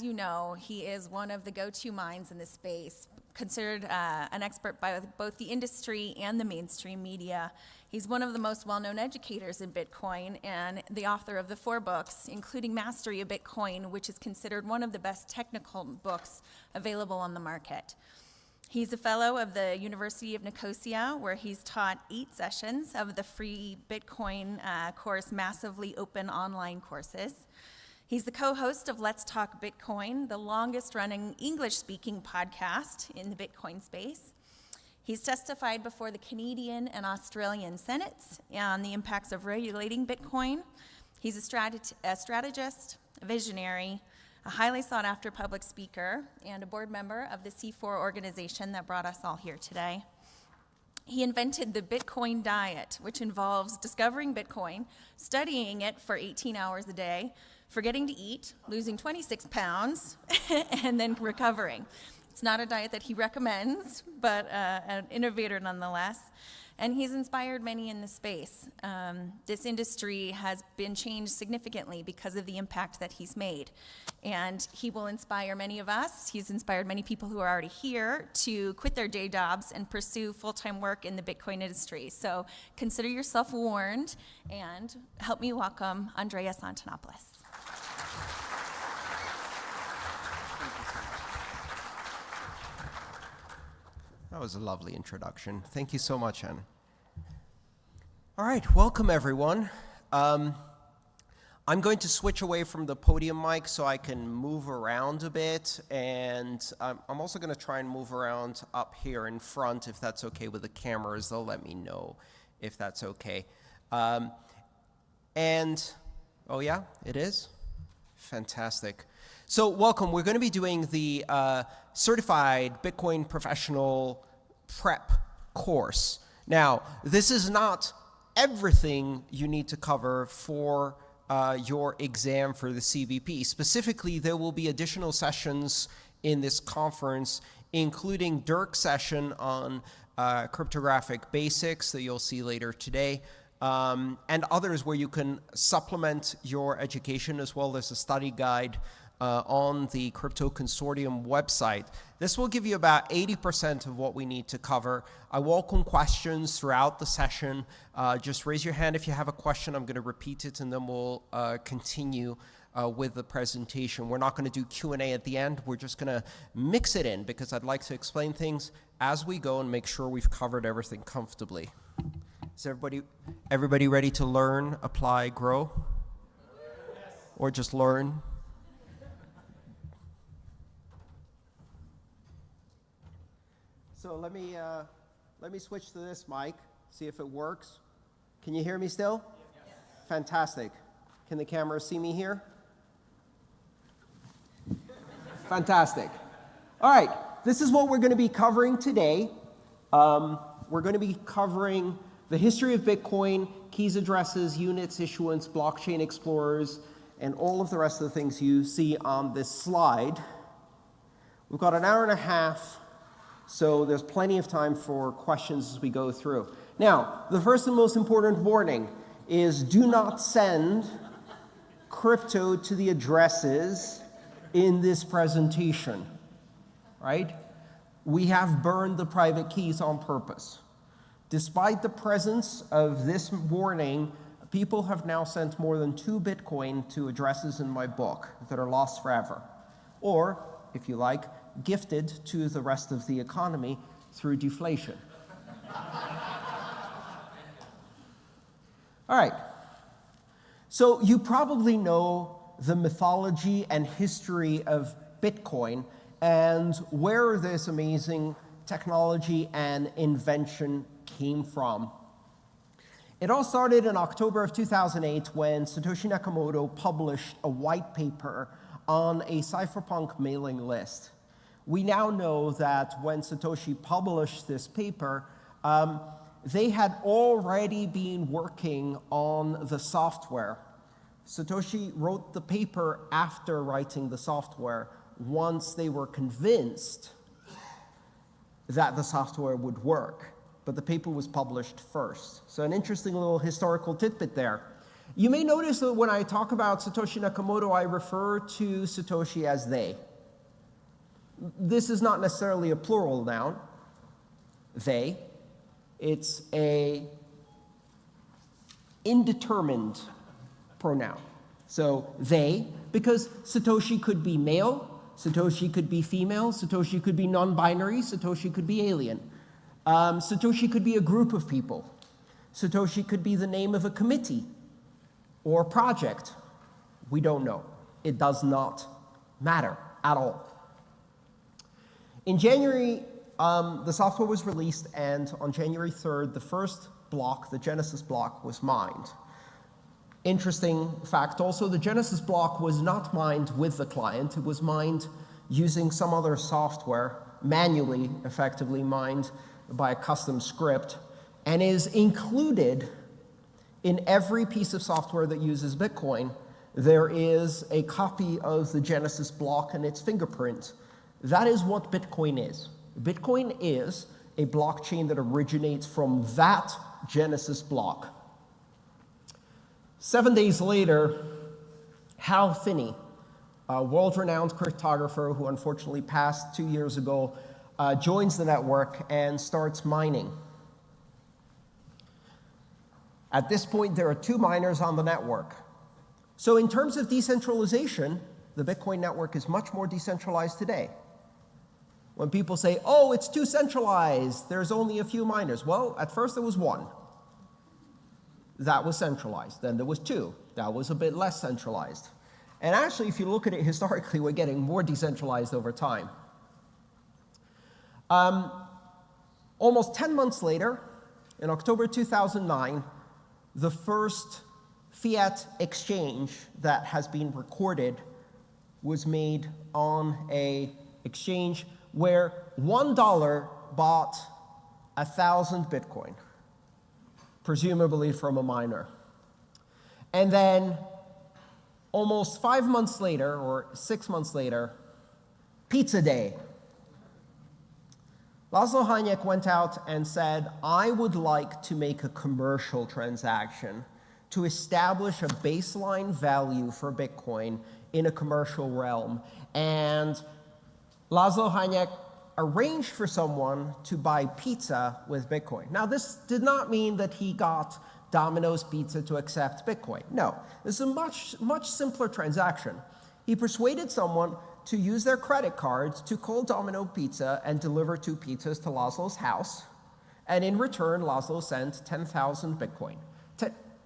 As you know, he is one of the go-to minds in this space, considered an expert by both the industry and the mainstream media. He's one of the most well-known educators in Bitcoin and the author of the 4 books, including Mastery of Bitcoin, which is considered one of the best technical books available on the market. He's a fellow of the University of Nicosia, where he's taught 8 sessions of the free Bitcoin course, Massively Open Online Courses. He's the co-host of Let's Talk Bitcoin, the longest-running English-speaking podcast in the Bitcoin space. He's testified before the Canadian and Australian Senates on the impacts of regulating Bitcoin. He's a strategist, a visionary, a highly sought-after public speaker, and a board member of the C4 organization that brought us all here today. He invented the Bitcoin diet, which involves discovering Bitcoin, studying it for 18 hours a day, forgetting to eat, losing 26 pounds, and then recovering. It's not a diet that he recommends, but an innovator nonetheless. And he's inspired many in the space. This industry has been changed significantly because of the impact that he's made. And he will inspire many of us. He's inspired many people who are already here to quit their day jobs and pursue full-time work in the Bitcoin industry. So consider yourself warned, and help me welcome Andreas Antonopoulos. That was a lovely introduction. Thank you so much, Anna. All right, welcome everyone. I'm going to switch away from the podium mic so I can move around a bit, and I'm also going to try and move around up here in front if that's okay with the cameras. They'll let me know if that's okay. Oh yeah, it is? Fantastic. So welcome. We're going to be doing the Certified Bitcoin Professional Prep course. Now, this is not everything you need to cover for your exam for the CBP. Specifically, there will be additional sessions in this conference, including Dirk's session on cryptographic basics that you'll see later today, and others where you can supplement your education, as well as a study guide on the Crypto Consortium website. This will give you about 80% of what we need to cover. I welcome questions throughout the session. Just raise your hand if you have a question. I'm going to repeat it, and then we'll continue with the presentation. We're not going to do Q&A at the end. We're just going to mix it in, because I'd like to explain things as we go and make sure we've covered everything comfortably. Is everybody ready to learn, apply, grow? Yes. Or just learn? So let me switch to this mic, see if it works. Can you hear me still? Yes. Fantastic. Can the camera see me here? Fantastic. All right, this is what we're going to be covering today. We're going to be covering the history of Bitcoin, keys, addresses, units, issuance, blockchain explorers, and all of the rest of the things you see on this slide. We've got an hour and a half. So there's plenty of time for questions as we go through. Now, the first and most important warning is do not send crypto to the addresses in this presentation, right? We have burned the private keys on purpose. Despite the presence of this warning, people have now sent more than 2 Bitcoin to addresses in my book that are lost forever. Or, if you like, gifted to the rest of the economy through deflation. All right. So you probably know the mythology and history of Bitcoin and where this amazing technology and invention came from. It all started in October of 2008 when Satoshi Nakamoto published a white paper on a cypherpunk mailing list. We now know that when Satoshi published this paper, they had already been working on the software. Satoshi wrote the paper after writing the software, once they were convinced that the software would work. But the paper was published first. So an interesting little historical tidbit there. You may notice that when I talk about Satoshi Nakamoto, I refer to Satoshi as they. This is not necessarily a plural noun, they. It's a indeterminate pronoun. So they, because Satoshi could be male, Satoshi could be female, Satoshi could be non-binary, Satoshi could be alien. Satoshi could be a group of people. Satoshi could be the name of a committee or project. We don't know. It does not matter at all. In January, the software was released, and on January 3rd, the first block, the Genesis block, was mined. Interesting fact also, the Genesis block was not mined with the client. It was mined using some other software, manually, effectively mined by a custom script, and is included in every piece of software that uses Bitcoin. There is a copy of the Genesis block and its fingerprint. That is what Bitcoin is. Bitcoin is a blockchain that originates from that Genesis block. 7 days later, Hal Finney, a world-renowned cryptographer who unfortunately passed 2 years ago, joins the network and starts mining. At this point, there are 2 miners on the network. So in terms of decentralization, the Bitcoin network is much more decentralized today. When people say, oh, it's too centralized, there's only a few miners. Well, at first there was 1. That was centralized. Then there was 2. That was a bit less centralized. And actually, if you look at it historically, we're getting more decentralized over time. Almost 10 months later, in October 2009, the first fiat exchange that has been recorded was made on an exchange where $1 bought 1,000 Bitcoin, presumably from a miner. And then almost 5 months later, or 6 months later, Pizza Day. Laszlo Hanyek went out and said, I would like to make a commercial transaction to establish a baseline value for Bitcoin in a commercial realm. And Laszlo Hanyek arranged for someone to buy pizza with Bitcoin. Now, this did not mean that he got Domino's Pizza to accept Bitcoin. No, this is a much simpler transaction. He persuaded someone to use their credit cards to call Domino Pizza and deliver 2 pizzas to Laszlo's house. And in return, Laszlo sent 10,000 Bitcoin.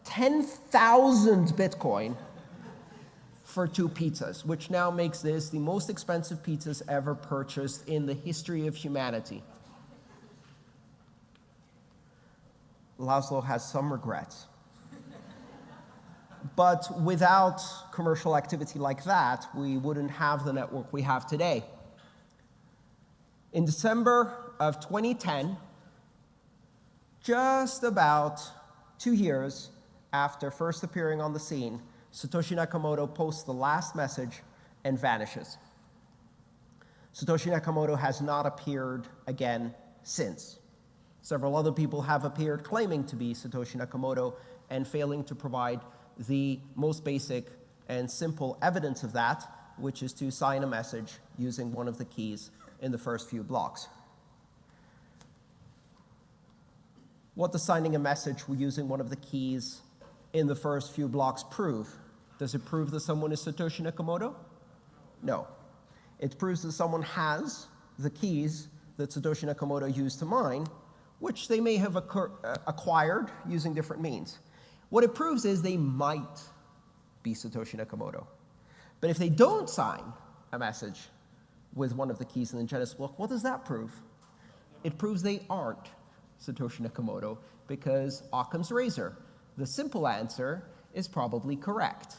10,000 Bitcoin for 2 pizzas, which now makes this the most expensive pizzas ever purchased in the history of humanity. Laszlo has some regrets. But without commercial activity like that, we wouldn't have the network we have today. In December of 2010, just about 2 years after first appearing on the scene, Satoshi Nakamoto posts the last message and vanishes. Satoshi Nakamoto has not appeared again since. Several other people have appeared claiming to be Satoshi Nakamoto and failing to provide the most basic and simple evidence of that, which is to sign a message using one of the keys in the first few blocks. What does signing a message using one of the keys in the first few blocks prove? Does it prove that someone is Satoshi Nakamoto? No. It proves that someone has the keys that Satoshi Nakamoto used to mine, which they may have acquired using different means. What it proves is they might be Satoshi Nakamoto. But if they don't sign a message with one of the keys in the Genesis block, what does that prove? It proves they aren't Satoshi Nakamoto, because Occam's razor. The simple answer is probably correct.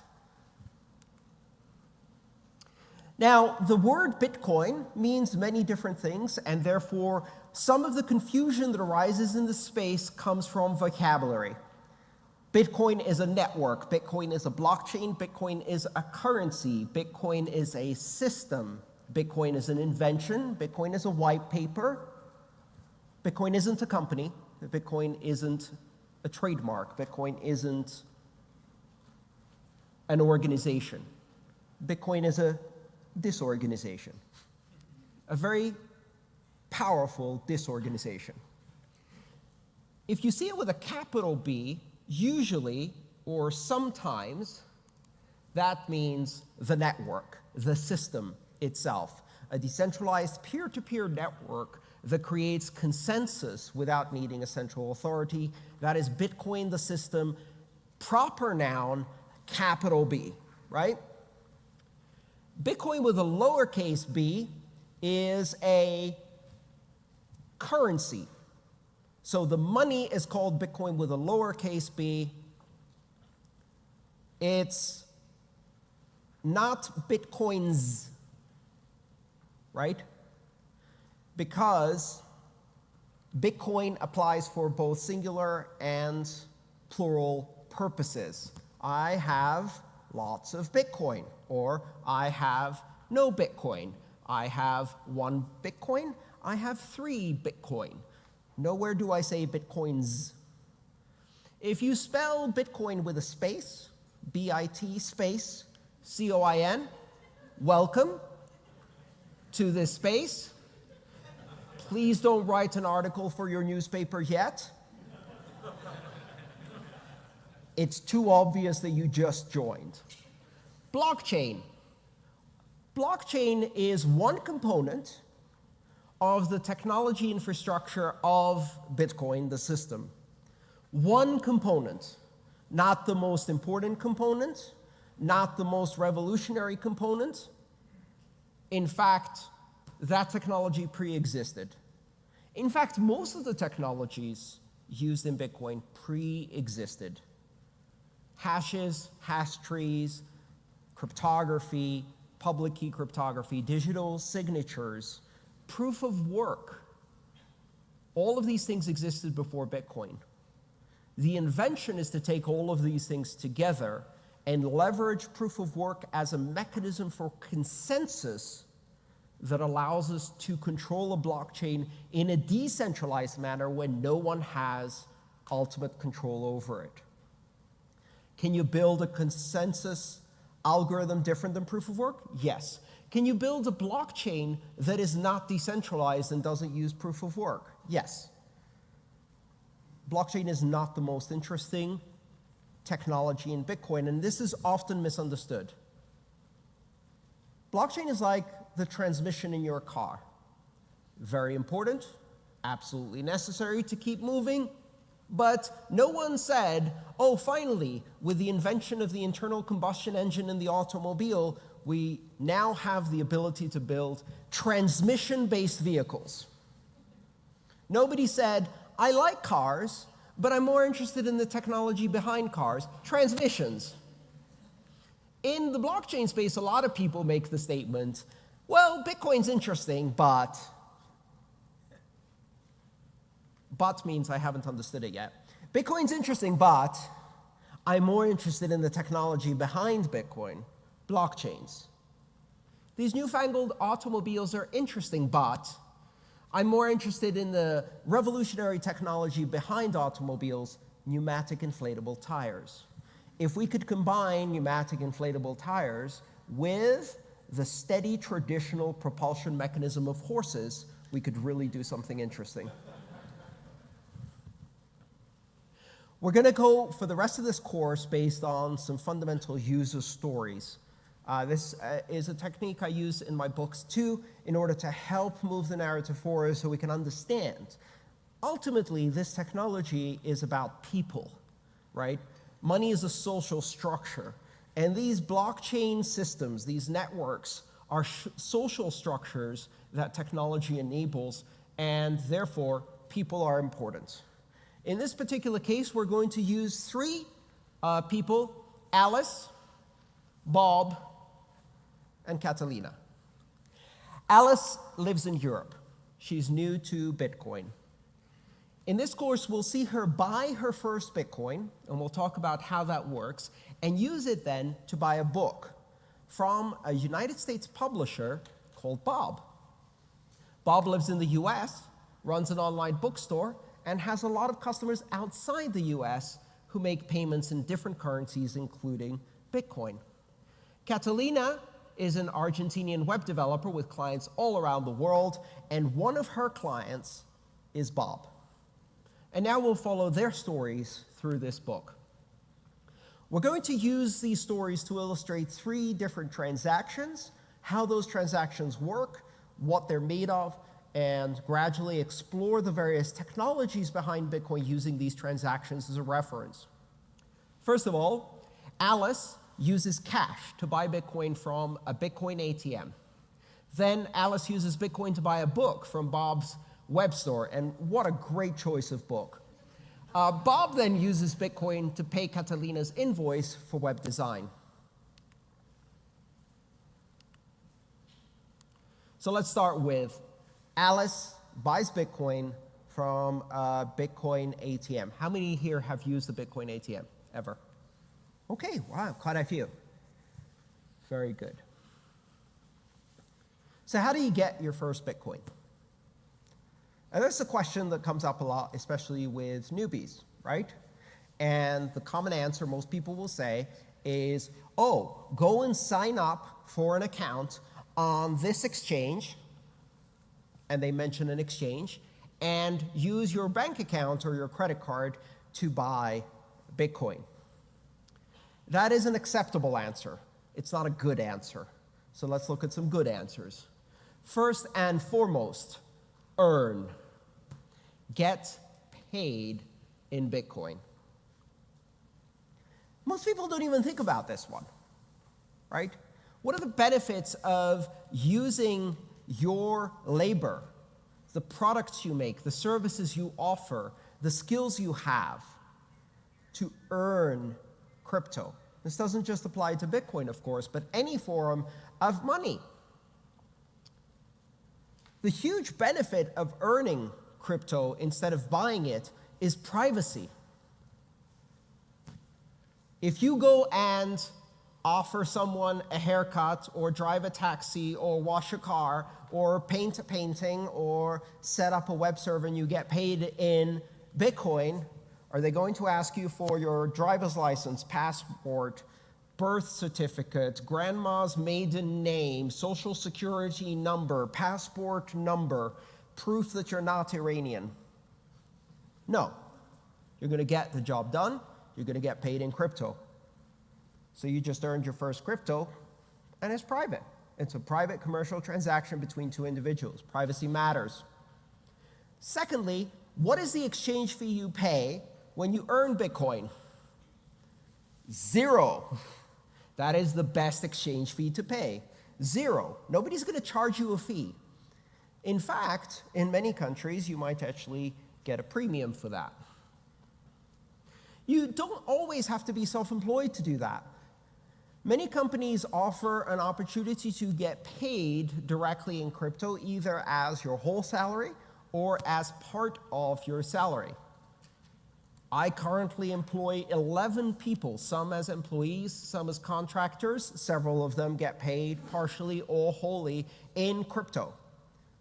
Now, the word Bitcoin means many different things, and therefore some of the confusion that arises in this space comes from vocabulary. Bitcoin is a network, Bitcoin is a blockchain, Bitcoin is a currency, Bitcoin is a system, Bitcoin is an invention, Bitcoin is a white paper, Bitcoin isn't a company, Bitcoin isn't a trademark, Bitcoin isn't an organization. Bitcoin is a disorganization, a very powerful disorganization. If you see it with a capital B, usually or sometimes, that means the network, the system itself, a decentralized peer-to-peer network that creates consensus without needing a central authority. That is Bitcoin, the system, proper noun, capital B, right? Bitcoin with a lowercase b is a currency. So the money is called Bitcoin with a lowercase b. It's not Bitcoins, right? Because Bitcoin applies for both singular and plural purposes. I have lots of Bitcoin, or I have no Bitcoin. I have 1 Bitcoin. I have 3 Bitcoin. Nowhere do I say Bitcoins. If you spell Bitcoin with a space, B-I-T space, C-O-I-N, welcome to this space. Please don't write an article for your newspaper yet. It's too obvious that you just joined. Blockchain. Blockchain is one component of the technology infrastructure of Bitcoin, the system. One component, not the most important component, not the most revolutionary component. In fact, that technology pre-existed. In fact, most of the technologies used in Bitcoin pre-existed. Hashes, hash trees, cryptography, public key cryptography, digital signatures, proof of work. All of these things existed before Bitcoin. The invention is to take all of these things together and leverage proof of work as a mechanism for consensus that allows us to control a blockchain in a decentralized manner when no one has ultimate control over it. Can you build a consensus algorithm different than proof of work? Yes. Can you build a blockchain that is not decentralized and doesn't use proof of work? Yes. Blockchain is not the most interesting technology in Bitcoin, and this is often misunderstood. Blockchain is like the transmission in your car. Very important, absolutely necessary to keep moving, but no one said, oh, finally, with the invention of the internal combustion engine in the automobile, we now have the ability to build transmission-based vehicles. Nobody said, I like cars, but I'm more interested in the technology behind cars, transmissions. In the blockchain space, a lot of people make the statement, well, Bitcoin's interesting, but means I haven't understood it yet. Bitcoin's interesting, but I'm more interested in the technology behind Bitcoin, blockchains. These newfangled automobiles are interesting, but I'm more interested in the revolutionary technology behind automobiles, pneumatic inflatable tires. If we could combine pneumatic inflatable tires with the steady traditional propulsion mechanism of horses, we could really do something interesting. We're going to go for the rest of this course based on some fundamental user stories. This is a technique I use in my books too, in order to help move the narrative forward so we can understand. Ultimately, this technology is about people, right? Money is a social structure, and these blockchain systems, these networks, are social structures that technology enables, and therefore, people are important. In this particular case, we're going to use 3 people, Alice, Bob, and Catalina. Alice lives in Europe. She's new to Bitcoin. In this course, we'll see her buy her first Bitcoin, and we'll talk about how that works, and use it then to buy a book from a United States publisher called Bob. Bob lives in the US, runs an online bookstore, and has a lot of customers outside the US who make payments in different currencies, including Bitcoin. Catalina is an Argentinian web developer with clients all around the world, and one of her clients is Bob. And now we'll follow their stories through this book. We're going to use these stories to illustrate 3 different transactions, how those transactions work, what they're made of, and gradually explore the various technologies behind Bitcoin using these transactions as a reference. First of all, Alice uses cash to buy Bitcoin from a Bitcoin ATM. Then Alice uses Bitcoin to buy a book from Bob's web store, and what a great choice of book. Bob then uses Bitcoin to pay Catalina's invoice for web design. So let's start with Alice buys Bitcoin from a Bitcoin ATM. How many here have used the Bitcoin ATM ever? Okay, wow, quite a few. Very good. So how do you get your first Bitcoin? And that's a question that comes up a lot, especially with newbies, right? And the common answer most people will say is, oh, go and sign up for an account on this exchange, and they mention an exchange, and use your bank account or your credit card to buy Bitcoin. That is an acceptable answer. It's not a good answer. So let's look at some good answers. First and foremost, earn. Get paid in Bitcoin. Most people don't even think about this one, right? What are the benefits of using your labor, the products you make, the services you offer, the skills you have to earn crypto? This doesn't just apply to Bitcoin, of course, but any form of money. The huge benefit of earning crypto instead of buying it is privacy. If you go and offer someone a haircut or drive a taxi or wash a car or paint a painting or set up a web server and you get paid in Bitcoin, are they going to ask you for your driver's license, passport, birth certificate, grandma's maiden name, social security number, passport number, proof that you're not Iranian? No. You're going to get the job done. You're going to get paid in crypto. So you just earned your first crypto, and it's private. It's a private commercial transaction between 2 individuals. Privacy matters. Secondly, what is the exchange fee you pay when you earn Bitcoin? 0. That is the best exchange fee to pay. 0. Nobody's going to charge you a fee. In fact, in many countries, you might actually get a premium for that. You don't always have to be self-employed to do that. Many companies offer an opportunity to get paid directly in crypto, either as your whole salary or as part of your salary. I currently employ 11 people, some as employees, some as contractors. Several of them get paid partially or wholly in crypto.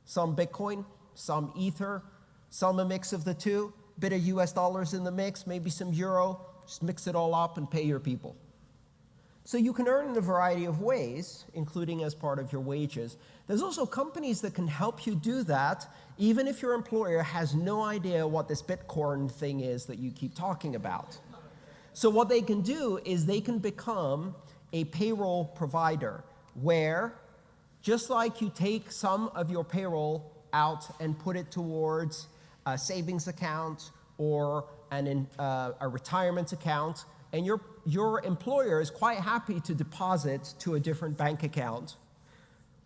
Some Bitcoin, some Ether, some a mix of the two, bit of US dollars in the mix, maybe some euro, just mix it all up and pay your people. So you can earn in a variety of ways, including as part of your wages. There's also companies that can help you do that, even if your employer has no idea what this Bitcoin thing is that you keep talking about. So what they can do is they can become a payroll provider, where just like you take some of your payroll out and put it towards a savings account or a retirement account, and your employer is quite happy to deposit to a different bank account,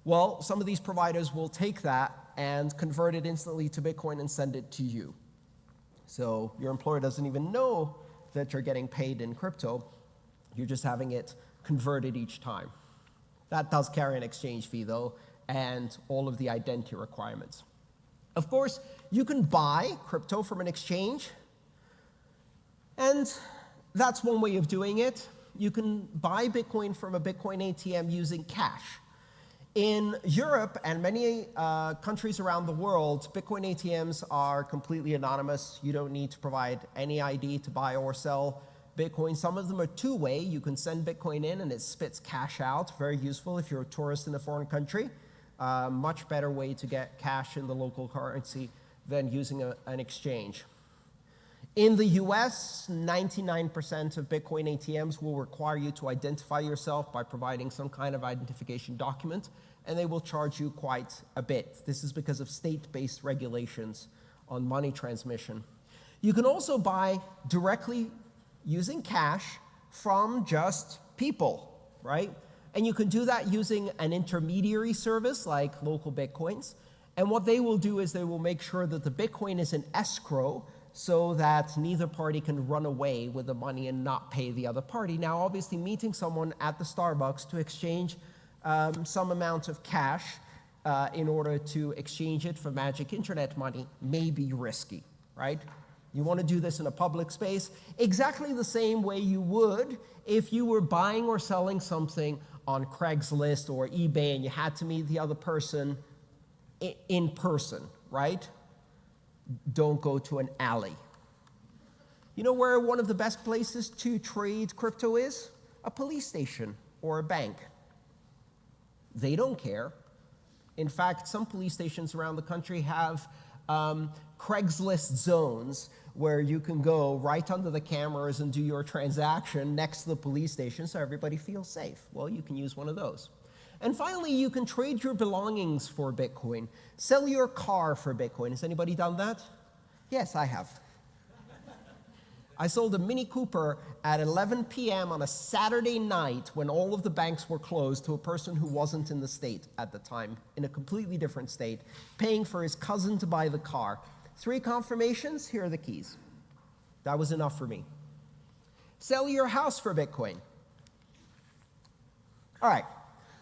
well, some of these providers will take that and convert it instantly to Bitcoin and send it to you. So your employer doesn't even know that you're getting paid in crypto. You're just having it converted each time. That does carry an exchange fee, though, and all of the identity requirements. Of course, you can buy crypto from an exchange, and that's one way of doing it. You can buy Bitcoin from a Bitcoin ATM using cash. In Europe and many countries around the world, Bitcoin ATMs are completely anonymous. You don't need to provide any ID to buy or sell Bitcoin. Some of them are two-way. You can send Bitcoin in and it spits cash out. Very useful if you're a tourist in a foreign country. Much better way to get cash in the local currency than using an exchange. In the US, 99% of Bitcoin ATMs will require you to identify yourself by providing some kind of identification document, and they will charge you quite a bit. This is because of state-based regulations on money transmission. You can also buy directly using cash from just people, right? And you can do that using an intermediary service like Local Bitcoins. And what they will do is they will make sure that the Bitcoin is in escrow so that neither party can run away with the money and not pay the other party. Now, obviously, meeting someone at the Starbucks to exchange some amount of cash in order to exchange it for magic internet money may be risky, right? You want to do this in a public space exactly the same way you would if you were buying or selling something on Craigslist or eBay and you had to meet the other person in person, right? Don't go to an alley. You know where one of the best places to trade crypto is? A police station or a bank. They don't care. In fact, some police stations around the country have Craigslist zones where you can go right under the cameras and do your transaction next to the police station so everybody feels safe. Well, you can use one of those. And finally, you can trade your belongings for Bitcoin. Sell your car for Bitcoin. Has anybody done that? Yes, I have. I sold a Mini Cooper at 11 p.m. on a Saturday night when all of the banks were closed to a person who wasn't in the state at the time, in a completely different state, paying for his cousin to buy the car. 3 confirmations, here are the keys. That was enough for me. Sell your house for Bitcoin. All right.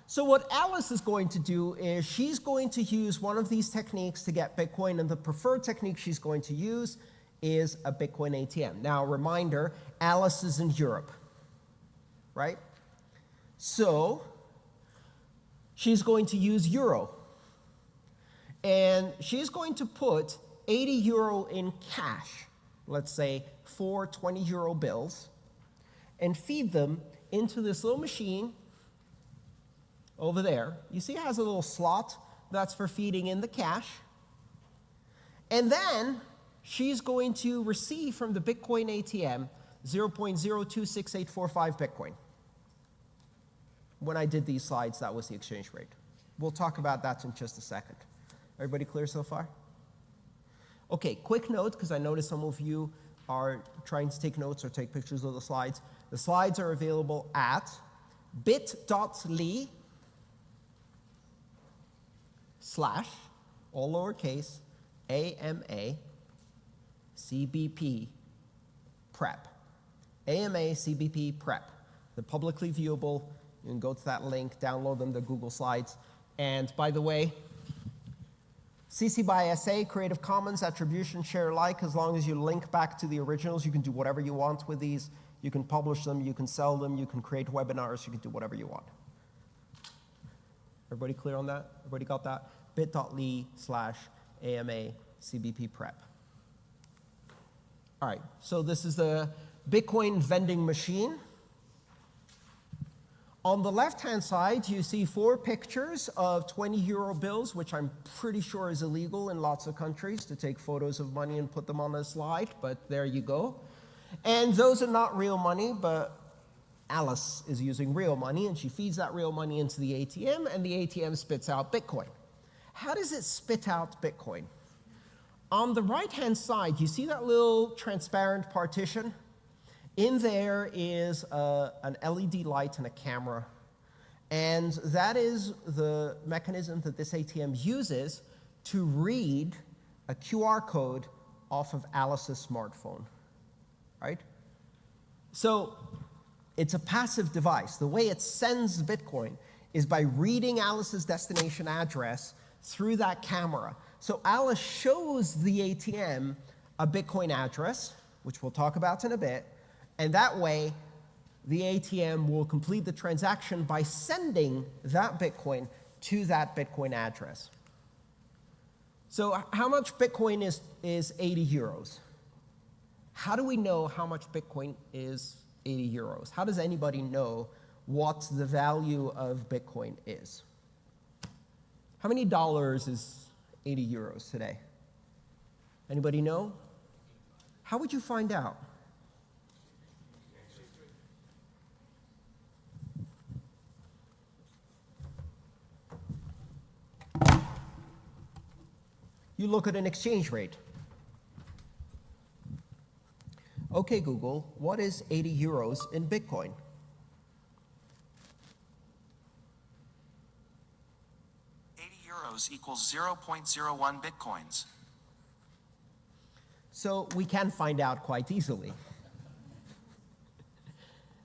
So what Alice is going to do is she's going to use one of these techniques to get Bitcoin, and the preferred technique she's going to use is a Bitcoin ATM. Now, reminder, Alice is in Europe, right? So she's going to use euro. And she's going to put 80 euro in cash, let's say 4 20 euro bills, and feed them into this little machine over there. You see it has a little slot that's for feeding in the cash. And then she's going to receive from the Bitcoin ATM 0.026845 Bitcoin. When I did these slides, that was the exchange rate. We'll talk about that in just a second. Everybody clear so far? Okay, quick note, because I noticed some of you are trying to take notes or take pictures of the slides. The slides are available at bit.ly/ all lowercase, AMA, CBP, prep. AMA, CBP, prep. They're publicly viewable. You can go to that link, download them, they're Google Slides. And by the way, CC by SA, Creative Commons, Attribution, Share Alike. As long as you link back to the originals, you can do whatever you want with these. You can publish them, you can sell them, you can create webinars, you can do whatever you want. Everybody clear on that? Everybody got that? bit.ly/AMA CBP prep. All right, so this is the Bitcoin vending machine. On the left-hand side, you see 4 pictures of 20 euro bills, which I'm pretty sure is illegal in lots of countries to take photos of money and put them on a slide, but there you go. And those are not real money, but Alice is using real money, and she feeds that real money into the ATM, and the ATM spits out Bitcoin. How does it spit out Bitcoin? On the right-hand side, you see that little transparent partition? In there is an LED light and a camera, and that is the mechanism that this ATM uses to read a QR code off of Alice's smartphone, right? So it's a passive device. The way it sends Bitcoin is by reading Alice's destination address through that camera. So Alice shows the ATM a Bitcoin address, which we'll talk about in a bit, and that way the ATM will complete the transaction by sending that Bitcoin to that Bitcoin address. So how much Bitcoin is 80 euros? How do we know how much Bitcoin is 80 euros? How does anybody know what the value of Bitcoin is? How many dollars is 80 euros today? Anybody know? How would you find out? You look at an exchange rate. Okay, Google, what is 80 euros in Bitcoin? €80 equals 0.01 Bitcoins. So we can find out quite easily.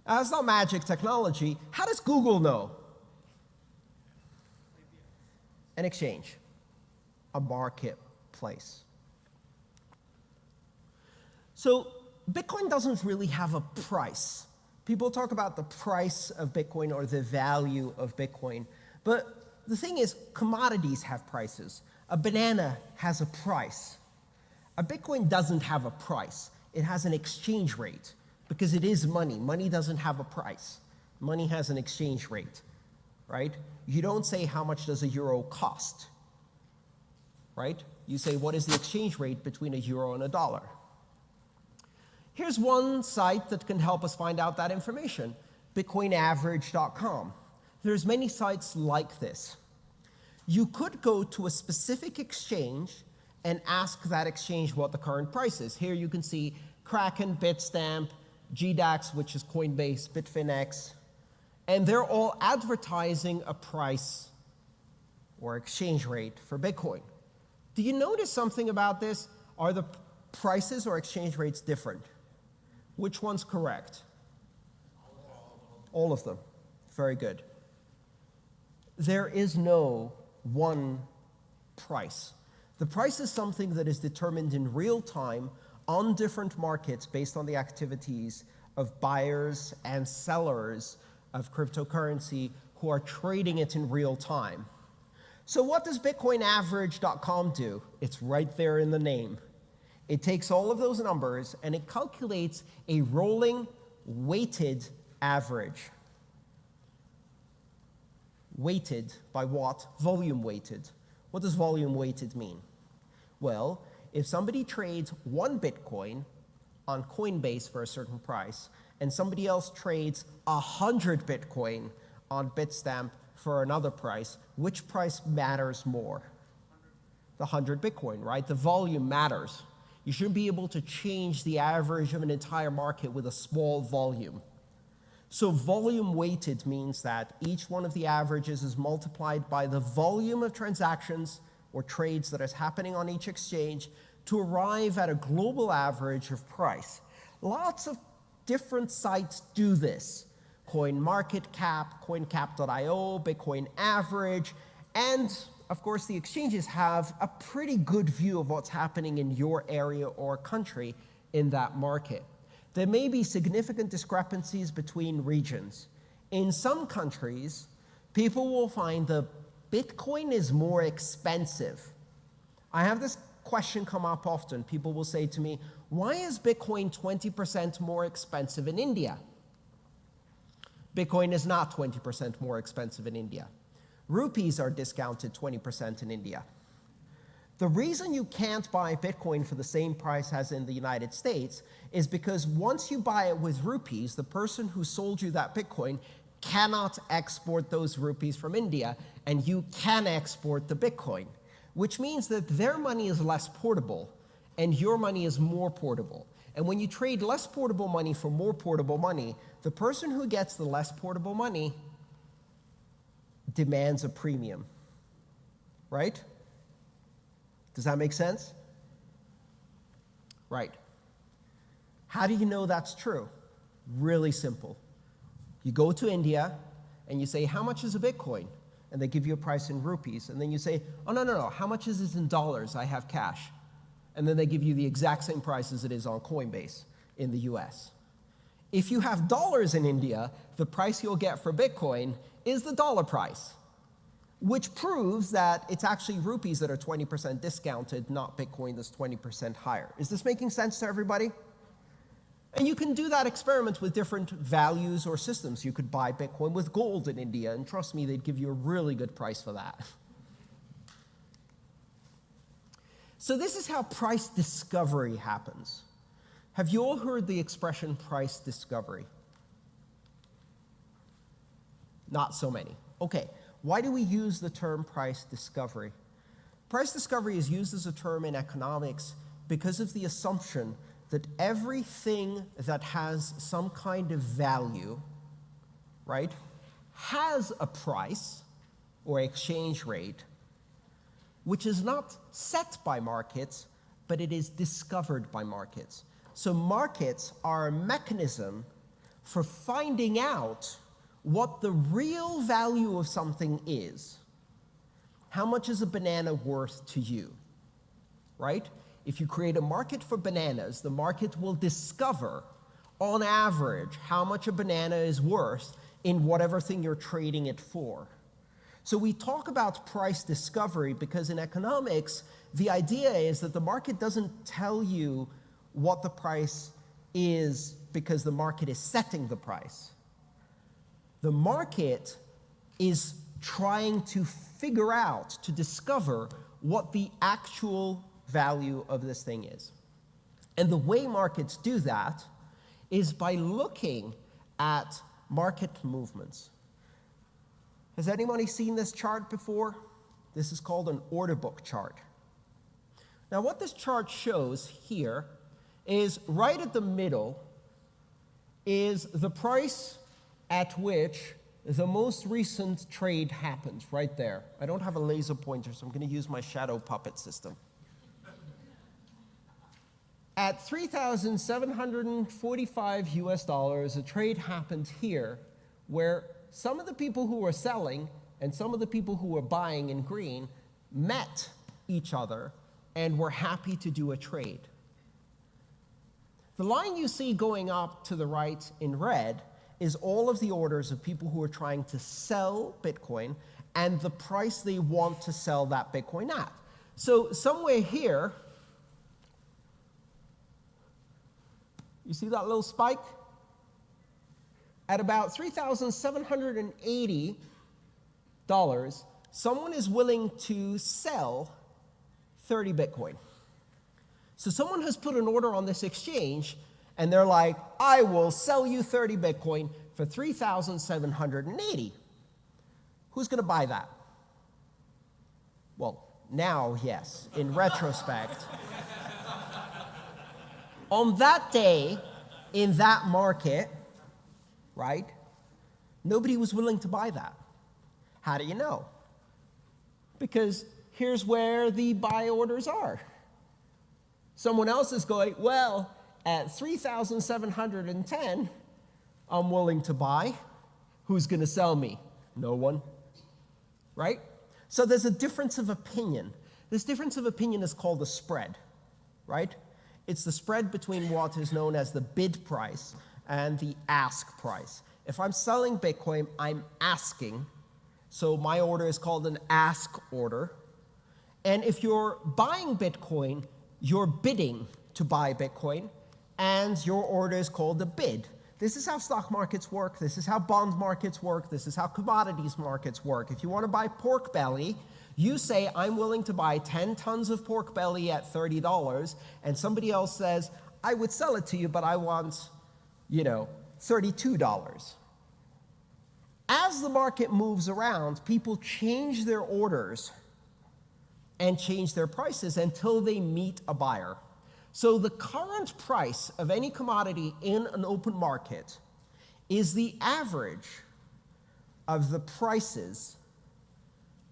It's not magic technology. How does Google know? An exchange, a marketplace. So Bitcoin doesn't really have a price. People talk about the price of Bitcoin or the value of Bitcoin. But the thing is, commodities have prices. A banana has a price. A Bitcoin doesn't have a price. It has an exchange rate because it is money. Money doesn't have a price. Money has an exchange rate, right? You don't say how much does a euro cost, right? You say what is the exchange rate between a euro and a dollar. Here's one site that can help us find out that information, bitcoinaverage.com. There's many sites like this. You could go to a specific exchange and ask that exchange what the current price is. Here you can see Kraken, Bitstamp, GDAX, which is Coinbase, Bitfinex, and they're all advertising a price or exchange rate for Bitcoin. Do you notice something about this? Are the prices or exchange rates different? Which one's correct? All of them. Very good. There is no one price. The price is something that is determined in real time on different markets based on the activities of buyers and sellers of cryptocurrency who are trading it in real time. So what does bitcoinaverage.com do? It's right there in the name. It takes all of those numbers and it calculates a rolling weighted average. Weighted by what? Volume weighted. What does volume weighted mean? Well, if somebody trades 1 Bitcoin on Coinbase for a certain price, and somebody else trades 100 Bitcoin on Bitstamp for another price, which price matters more? The 100 Bitcoin, right? The volume matters. You shouldn't be able to change the average of an entire market with a small volume. So volume weighted means that each one of the averages is multiplied by the volume of transactions or trades that is happening on each exchange to arrive at a global average of price. Lots of different sites do this. CoinMarketCap, CoinCap.io, Bitcoin Average, and of course the exchanges have a pretty good view of what's happening in your area or country in that market. There may be significant discrepancies between regions. In some countries, people will find that Bitcoin is more expensive. I have this question come up often. People will say to me, why is Bitcoin 20% more expensive in India? Bitcoin is not 20% more expensive in India. Rupees are discounted 20% in India. The reason you can't buy Bitcoin for the same price as in the United States is because once you buy it with rupees, the person who sold you that Bitcoin cannot export those rupees from India, and you can export the Bitcoin, which means that their money is less portable and your money is more portable. And when you trade less portable money for more portable money, the person who gets the less portable money demands a premium, right? Does that make sense? Right. How do you know that's true? Really simple. You go to India and you say, how much is a Bitcoin? And they give you a price in rupees. And then you say, oh, no, how much is it in dollars? I have cash. And then they give you the exact same price as it is on Coinbase in the US. If you have dollars in India, the price you'll get for Bitcoin is the dollar price, which proves that it's actually rupees that are 20% discounted, not Bitcoin that's 20% higher. Is this making sense to everybody? And you can do that experiment with different values or systems. You could buy Bitcoin with gold in India, and trust me, they'd give you a really good price for that. So this is how price discovery happens. Have you all heard the expression price discovery? Not so many. Okay, why do we use the term price discovery? Price discovery is used as a term in economics because of the assumption that everything that has some kind of value, right, has a price or exchange rate, which is not set by markets, but it is discovered by markets. So markets are a mechanism for finding out what the real value of something is. How much is a banana worth to you, right? If you create a market for bananas, the market will discover, on average, how much a banana is worth in whatever thing you're trading it for. So we talk about price discovery because in economics, the idea is that the market doesn't tell you what the price is because the market is setting the price. The market is trying to figure out, to discover what the actual value of this thing is. And the way markets do that is by looking at market movements. Has anybody seen this chart before? This is called an order book chart. Now what this chart shows here is right at the middle is the price at which the most recent trade happened, right there. I don't have a laser pointer, so I'm going to use my shadow puppet system. At 3,745 US dollars, a trade happened here where some of the people who were selling and some of the people who were buying in green met each other and were happy to do a trade. The line you see going up to the right in red is all of the orders of people who are trying to sell Bitcoin and the price they want to sell that Bitcoin at. So somewhere here, you see that little spike? At about $3,780, someone is willing to sell 30 Bitcoin. So someone has put an order on this exchange, and they're like, I will sell you 30 Bitcoin for 3,780. Who's going to buy that? Well, now, yes, in retrospect. On that day, in that market, right, nobody was willing to buy that. How do you know? Because here's where the buy orders are. Someone else is going, well, at 3,710, I'm willing to buy. Who's going to sell me? No one. Right? So there's a difference of opinion. This difference of opinion is called a spread. Right? It's the spread between what is known as the bid price and the ask price. If I'm selling Bitcoin, I'm asking. So my order is called an ask order. And if you're buying Bitcoin, you're bidding to buy Bitcoin, and your order is called a bid. This is how stock markets work. This is how bond markets work. This is how commodities markets work. If you want to buy pork belly, you say, I'm willing to buy 10 tons of pork belly at $30, and somebody else says, I would sell it to you, but I want, $32. As the market moves around, people change their orders and change their prices until they meet a buyer. So the current price of any commodity in an open market is the average of the prices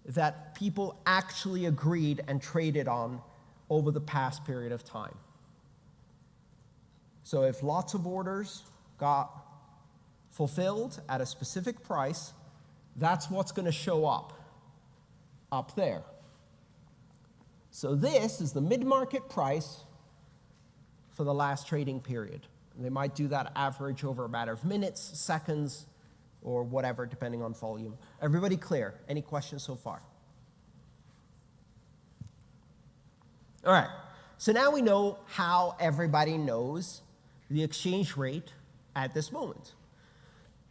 that people actually agreed and traded on over the past period of time. So if lots of orders got fulfilled at a specific price, that's what's going to show up there. So this is the mid-market price for the last trading period. And they might do that average over a matter of minutes, seconds, or whatever, depending on volume. Everybody clear? Any questions so far? All right. So now we know how everybody knows the exchange rate at this moment.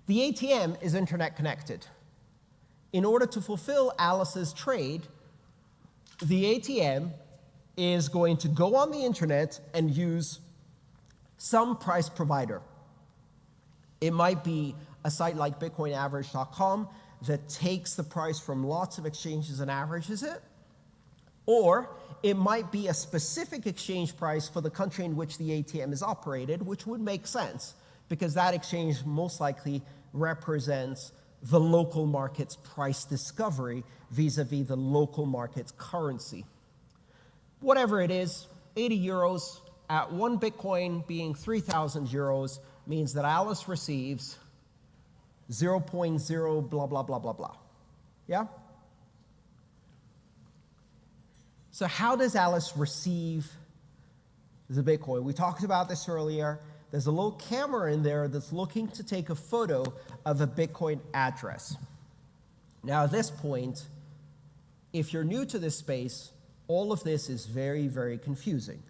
The ATM is internet connected. In order to fulfill Alice's trade, the ATM is going to go on the internet and use some price provider. It might be a site like bitcoinaverage.com that takes the price from lots of exchanges and averages it, or it might be a specific exchange price for the country in which the ATM is operated, which would make sense because that exchange most likely represents the local market's price discovery vis-a-vis the local market's currency. Whatever it is, 80 euros at 1 Bitcoin being 3,000 euros means that Alice receives 0.0 blah, blah, blah, blah, blah. Yeah? So how does Alice receive the Bitcoin? We talked about this earlier. There's a little camera in there that's looking to take a photo of a Bitcoin address. Now, at this point, if you're new to this space, all of this is very, very confusing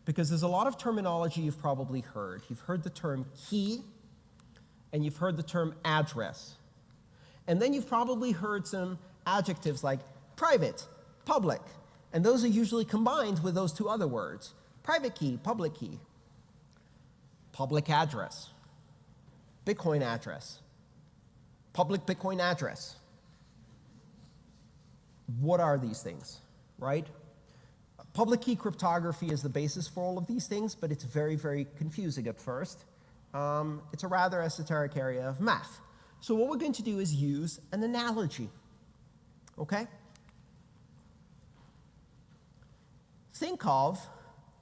because there's a lot of terminology you've probably heard. You've heard the term key, and you've heard the term address. And then you've probably heard some adjectives like private, public, and those are usually combined with those two other words, private key, public address, Bitcoin address, public Bitcoin address. What are these things, right? Public key cryptography is the basis for all of these things, but it's very, very confusing at first. It's a rather esoteric area of math. So what we're going to do is use an analogy, okay? Think of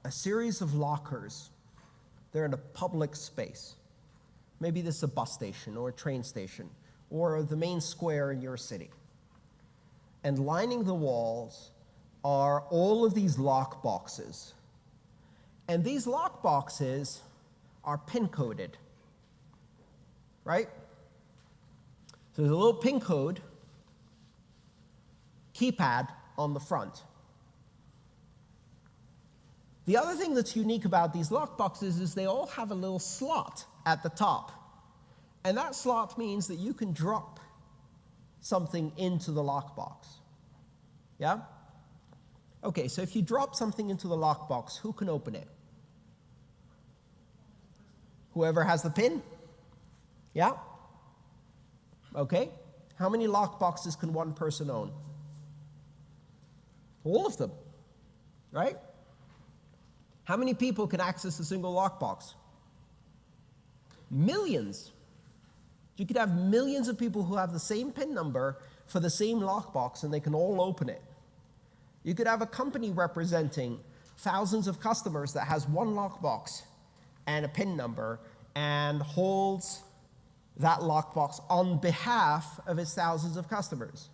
a series of lockers. They're in a public space. Maybe this is a bus station or a train station or the main square in your city. And lining the walls are all of these lock boxes. And these lock boxes are pin coded, right? So there's a little pin code keypad on the front. The other thing that's unique about these lock boxes is they all have a little slot at the top. And that slot means that you can drop something into the lockbox. Yeah? Okay, so if you drop something into the lockbox, who can open it? Whoever has the pin? Yeah? Okay. How many lockboxes can one person own? All of them, right? How many people can access a single lockbox? Millions. You could have millions of people who have the same PIN number for the same lockbox and they can all open it. You could have a company representing thousands of customers that has one lockbox and a PIN number and holds that lockbox on behalf of its thousands of customers.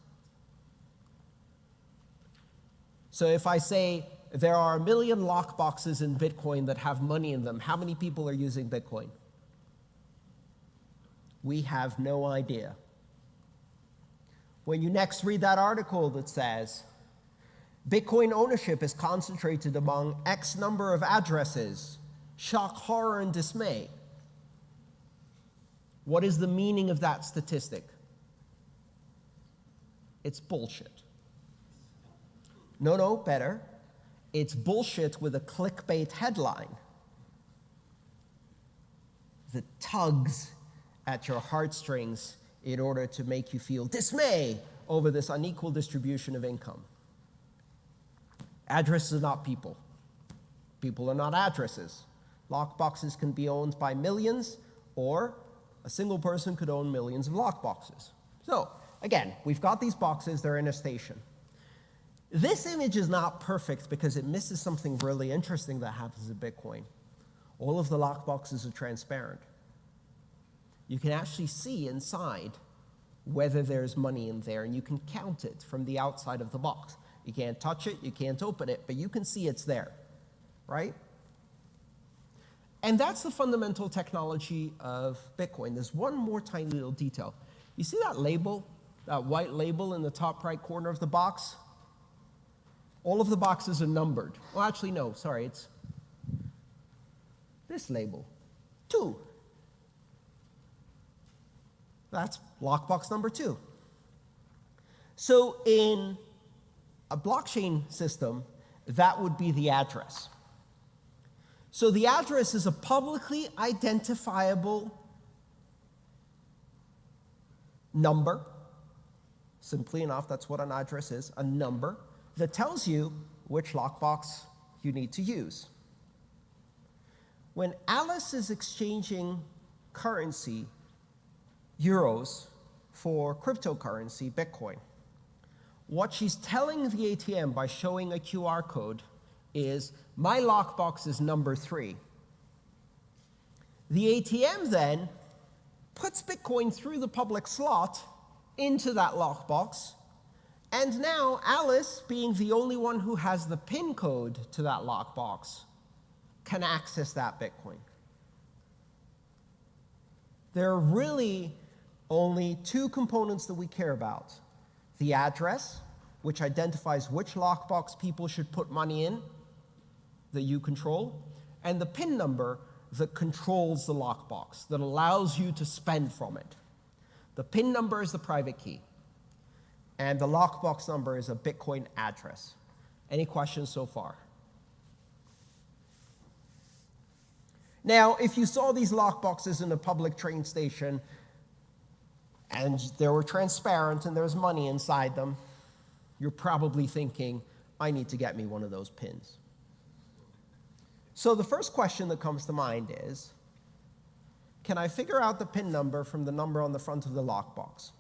So if I say there are 1 million lockboxes in Bitcoin that have money in them, how many people are using Bitcoin? We have no idea. When you next read that article that says, Bitcoin ownership is concentrated among X number of addresses, shock, horror, and dismay. What is the meaning of that statistic? It's bullshit. No, better. It's bullshit with a clickbait headline that tugs at your heartstrings in order to make you feel dismay over this unequal distribution of income. Addresses are not people. People are not addresses. Lockboxes can be owned by millions, or a single person could own millions of lockboxes. So, again, we've got these boxes, they're in a station. This image is not perfect because it misses something really interesting that happens in Bitcoin. All of the lockboxes are transparent. You can actually see inside whether there's money in there, and you can count it from the outside of the box. You can't touch it, you can't open it, but you can see it's there, right? And that's the fundamental technology of Bitcoin. There's one more tiny little detail. You see that label, that white label in the top right corner of the box? All of the boxes are numbered. Well, actually, no, sorry, it's this label. 2. That's lockbox number 2. So in a blockchain system, that would be the address. So the address is a publicly identifiable number. Simply enough, that's what an address is, a number that tells you which lockbox you need to use. When Alice is exchanging currency, euros, for cryptocurrency, Bitcoin, what she's telling the ATM by showing a QR code is, my lockbox is number 3. The ATM then puts Bitcoin through the public slot into that lockbox, and now Alice, being the only one who has the PIN code to that lockbox, can access that Bitcoin. There are really only 2 components that we care about. The address, which identifies which lockbox people should put money in that you control, and the PIN number that controls the lockbox, that allows you to spend from it. The PIN number is the private key, and the lockbox number is a Bitcoin address. Any questions so far? Now, if you saw these lockboxes in a public train station, and they were transparent and there's money inside them, you're probably thinking, I need to get me one of those pins. So the first question that comes to mind is, can I figure out the PIN number from the number on the front of the lockbox?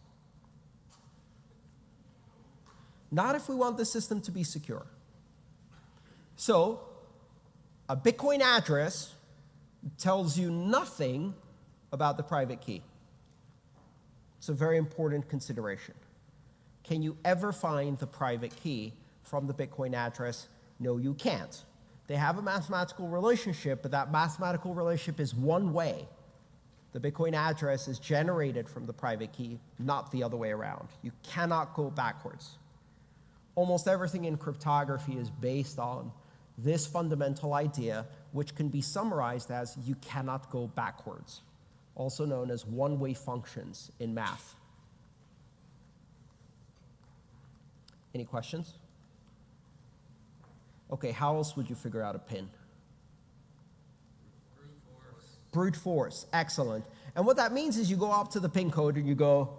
Not if we want the system to be secure. So a Bitcoin address tells you nothing about the private key. It's a very important consideration. Can you ever find the private key from the Bitcoin address? No, you can't. They have a mathematical relationship, but that mathematical relationship is one way. The Bitcoin address is generated from the private key, not the other way around. You cannot go backwards. Almost everything in cryptography is based on this fundamental idea, which can be summarized as you cannot go backwards, also known as one-way functions in math. Any questions? Okay, how else would you figure out a PIN? Brute force. Brute force, excellent. And what that means is you go up to the PIN code and you go,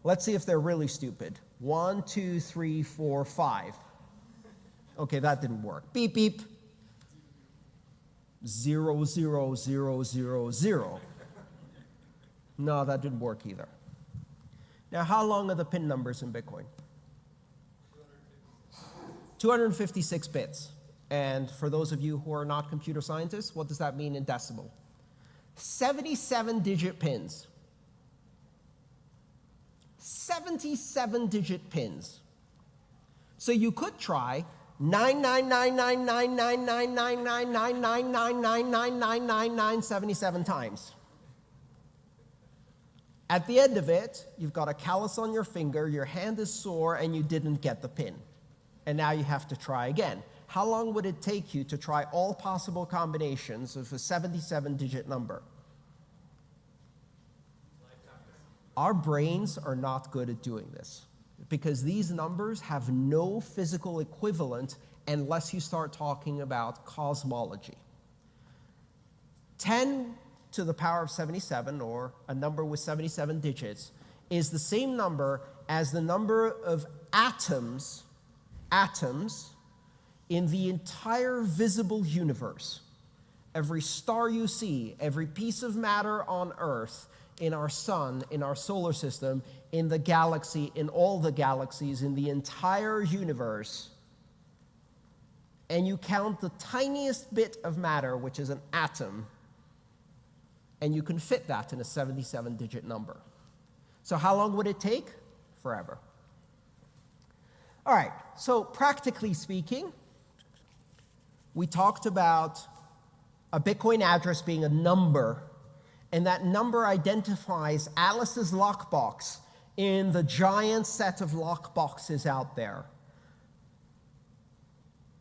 let's see if they're really stupid. 1, 2, 3, 4, 5. Okay, that didn't work. Beep, beep. 0, 0, 0, 0, 0. No, that didn't work either. Now, how long are the PIN numbers in Bitcoin? 256 bits. And for those of you who are not computer scientists, what does that mean in decimal? 77-digit pins. 77-digit pins. So you could try 99999999999999999 times. At the end of it, you've got a callus on your finger, your hand is sore, and you didn't get the pin. And now you have to try again. How long would it take you to try all possible combinations of a 77-digit number? Our brains are not good at doing this because these numbers have no physical equivalent unless you start talking about cosmology. 10 to the power of 77, or a number with 77 digits, is the same number as the number of atoms in the entire visible universe. Every star you see, every piece of matter on Earth, in our sun, in our solar system, in the galaxy, in all the galaxies, in the entire universe, and you count the tiniest bit of matter, which is an atom, and you can fit that in a 77-digit number. So how long would it take? Forever. All right, so practically speaking, we talked about a Bitcoin address being a number, and that number identifies Alice's lockbox in the giant set of lockboxes out there.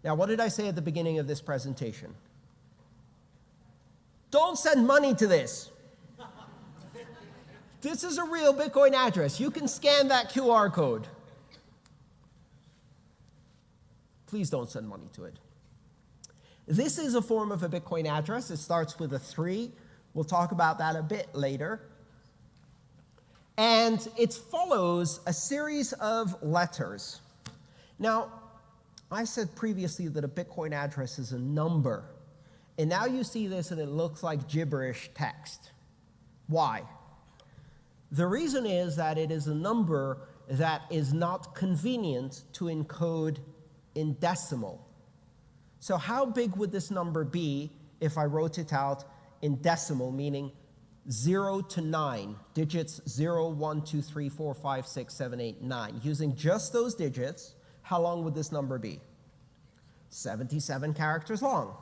Now, what did I say at the beginning of this presentation? Don't send money to this. This is a real Bitcoin address. You can scan that QR code. Please don't send money to it. This is a form of a Bitcoin address. It starts with a 3. We'll talk about that a bit later. And it follows a series of letters. Now, I said previously that a Bitcoin address is a number. And now you see this and it looks like gibberish text. Why? The reason is that it is a number that is not convenient to encode in decimal. So how big would this number be if I wrote it out in decimal, meaning 0 to 9, digits 0, 1, 2, 3, 4, 5, 6, 7, 8, 9. Using just those digits, how long would this number be? 77 characters long.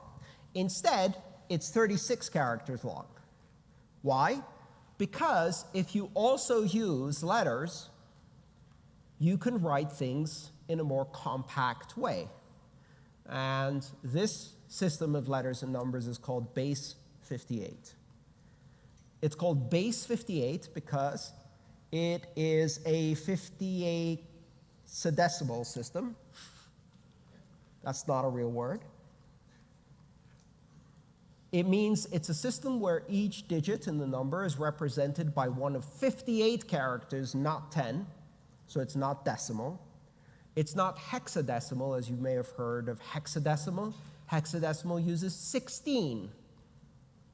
Instead, it's 36 characters long. Why? Because if you also use letters, you can write things in a more compact way. And this system of letters and numbers is called base 58. It's called base 58 because it is a 58 hexadecimal system. That's not a real word. It means it's a system where each digit in the number is represented by one of 58 characters, not 10. So it's not decimal. It's not hexadecimal, as you may have heard of hexadecimal. Hexadecimal uses 16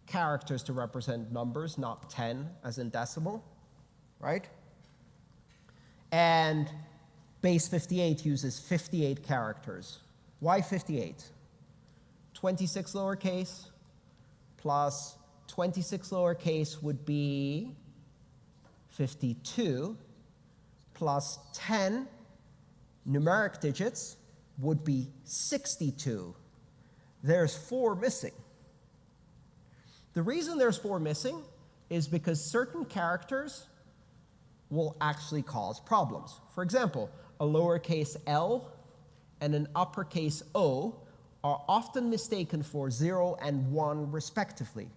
characters to represent numbers, not 10 as in decimal, right? And base 58 uses 58 characters. Why 58? 26 lowercase plus 26 lowercase would be 52, plus 10 numeric digits would be 62. There's 4 missing. The reason there's 4 missing is because certain characters will actually cause problems. For example, a lowercase l and an uppercase O are often mistaken for 0 and 1 respectively.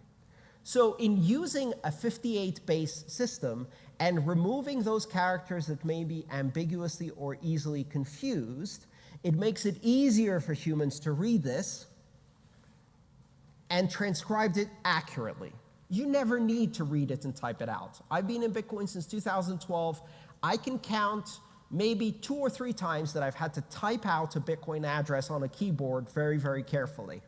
So in using a 58 base system and removing those characters that may be ambiguously or easily confused, it makes it easier for humans to read this and transcribe it accurately. You never need to read it and type it out. I've been in Bitcoin since 2012. I can count maybe 2 or 3 times that I've had to type out a Bitcoin address on a keyboard very, very carefully,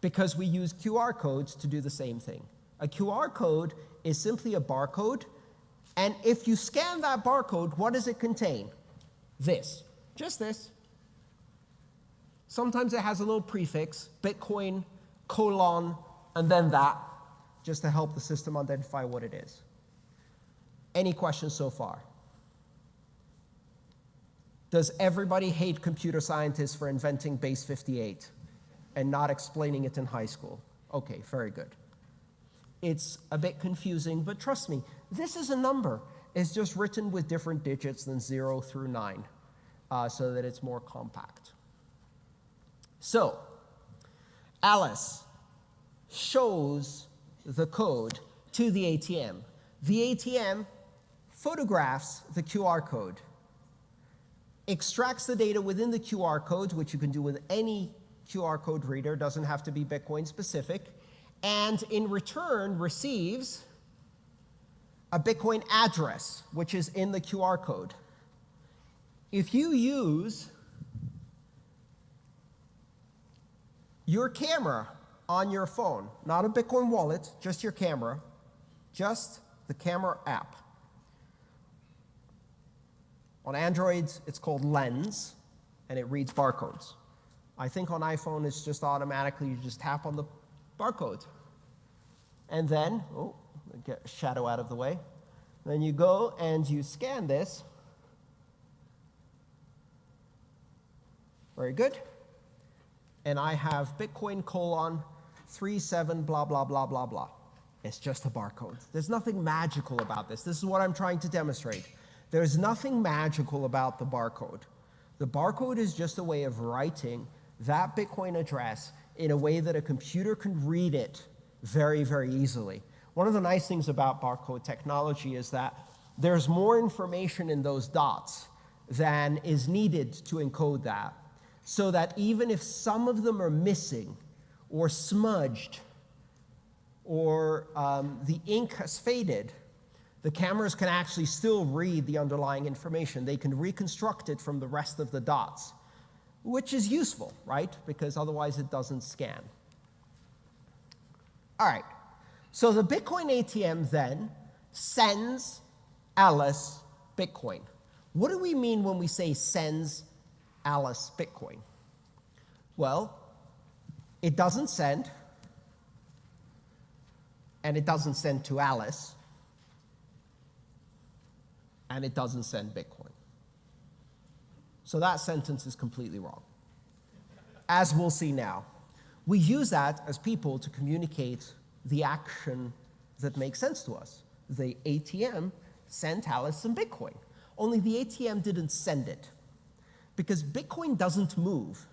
because we use QR codes to do the same thing. A QR code is simply a barcode, and if you scan that barcode, what does it contain? This, just this. Sometimes it has a little prefix, Bitcoin, colon, and then that, just to help the system identify what it is. Any questions so far? Does everybody hate computer scientists for inventing base 58 and not explaining it in high school? Okay, very good. It's a bit confusing, but trust me, this is a number. It's just written with different digits than 0 through 9, so that it's more compact. So, Alice shows the code to the ATM. The ATM photographs the QR code, extracts the data within the QR code, which you can do with any QR code reader, doesn't have to be Bitcoin specific, and in return receives a Bitcoin address, which is in the QR code. If you use your camera on your phone, not a Bitcoin wallet, just your camera, just the camera app. On Androids, it's called Lens, and it reads barcodes. I think on iPhone, it's just automatically, you just tap on the barcode. And then, get a shadow out of the way. Then you go and you scan this. Very good. And I have Bitcoin colon 37 blah, blah, blah, blah, blah. It's just a barcode. There's nothing magical about this. This is what I'm trying to demonstrate. There's nothing magical about the barcode. The barcode is just a way of writing that Bitcoin address in a way that a computer can read it very, very easily. One of the nice things about barcode technology is that there's more information in those dots than is needed to encode that, so that even if some of them are missing or smudged or the ink has faded, the cameras can actually still read the underlying information. They can reconstruct it from the rest of the dots, which is useful, right? Because otherwise it doesn't scan. All right, so the Bitcoin ATM then sends Alice Bitcoin. What do we mean when we say sends Alice Bitcoin? Well, it doesn't send, and it doesn't send to Alice, and it doesn't send Bitcoin. So that sentence is completely wrong, as we'll see now. We use that as people to communicate the action that makes sense to us. The ATM sent Alice some Bitcoin, only the ATM didn't send it, because Bitcoin doesn't move.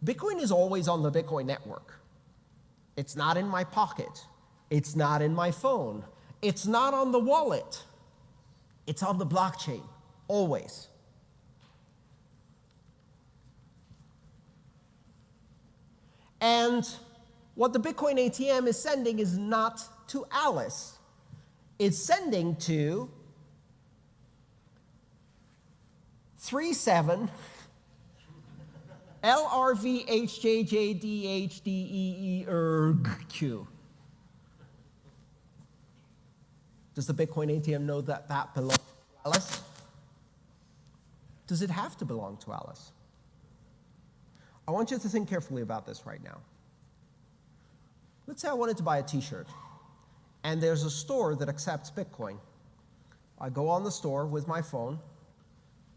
Bitcoin is always on the Bitcoin network. It's not in my pocket. It's not in my phone. It's not on the wallet. It's on the blockchain, always. And what the Bitcoin ATM is sending is not to Alice. It's sending to 37 LRVHJJDHDEERQ. Does the Bitcoin ATM know that that belongs to Alice? Does it have to belong to Alice? I want you to think carefully about this right now. Let's say I wanted to buy a t-shirt, and there's a store that accepts Bitcoin. I go on the store with my phone.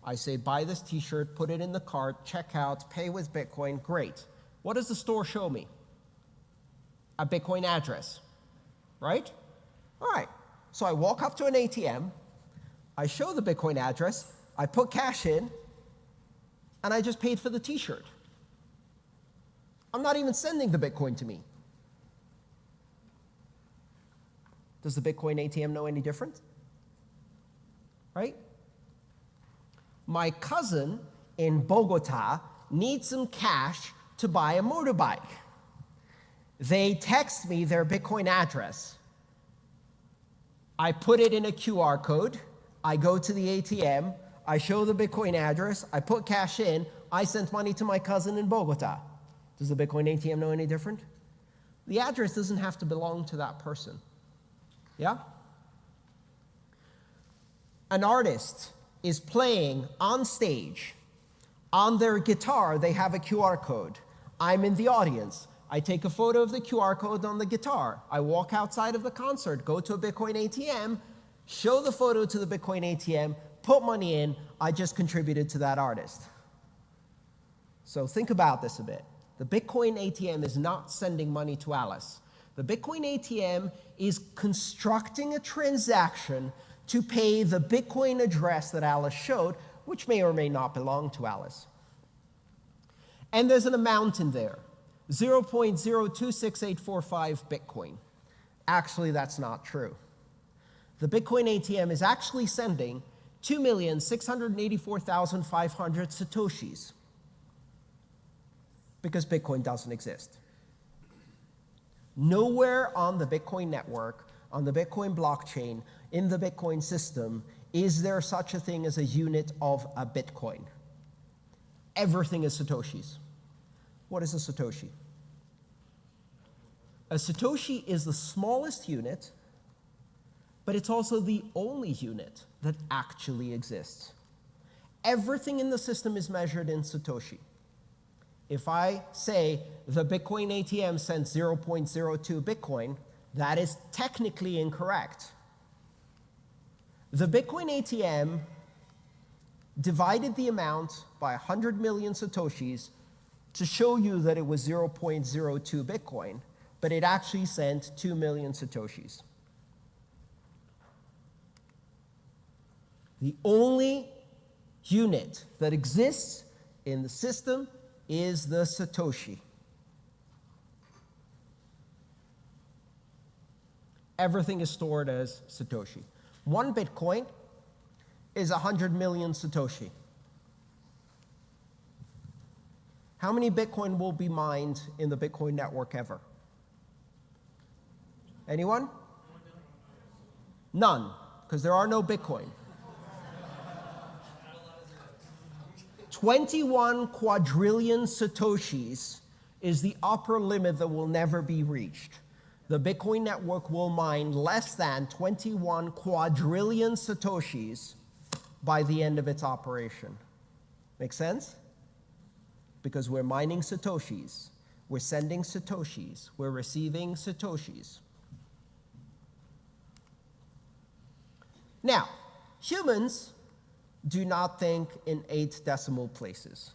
I say, buy this t-shirt, put it in the cart, check out, pay with Bitcoin, great. What does the store show me? A Bitcoin address, right? All right, so I walk up to an ATM, I show the Bitcoin address, I put cash in, and I just paid for the t-shirt. I'm not even sending the Bitcoin to me. Does the Bitcoin ATM know any different? Right? My cousin in Bogota needs some cash to buy a motorbike. They text me their Bitcoin address. I put it in a QR code. I go to the ATM. I show the Bitcoin address. I put cash in. I sent money to my cousin in Bogota. Does the Bitcoin ATM know any different? The address doesn't have to belong to that person. Yeah? An artist is playing on stage. On their guitar, they have a QR code. I'm in the audience. I take a photo of the QR code on the guitar. I walk outside of the concert, go to a Bitcoin ATM, show the photo to the Bitcoin ATM, put money in. I just contributed to that artist. So think about this a bit. The Bitcoin ATM is not sending money to Alice. The Bitcoin ATM is constructing a transaction to pay the Bitcoin address that Alice showed, which may or may not belong to Alice. And there's an amount in there, 0.026845 Bitcoin. Actually, that's not true. The Bitcoin ATM is actually sending 2,684,500 Satoshis, because Bitcoin doesn't exist. Nowhere on the Bitcoin network, on the Bitcoin blockchain, in the Bitcoin system, is there such a thing as a unit of a Bitcoin. Everything is Satoshis. What is a Satoshi? A Satoshi is the smallest unit, but it's also the only unit that actually exists. Everything in the system is measured in Satoshi. If I say the Bitcoin ATM sent 0.02 Bitcoin, that is technically incorrect. The Bitcoin ATM divided the amount by 100 million Satoshis to show you that it was 0.02 Bitcoin, but it actually sent 2 million Satoshis. The only unit that exists in the system is the Satoshi. Everything is stored as satoshi. 1 Bitcoin is 100 million satoshi. How many Bitcoin will be mined in the Bitcoin network ever? Anyone? None, because there are no Bitcoin. 21 quadrillion satoshis is the upper limit that will never be reached. The Bitcoin network will mine less than 21 quadrillion satoshis by the end of its operation. Make sense? Because we're mining satoshis, we're sending satoshis, we're receiving satoshis. Now, humans do not think in 8 decimal places.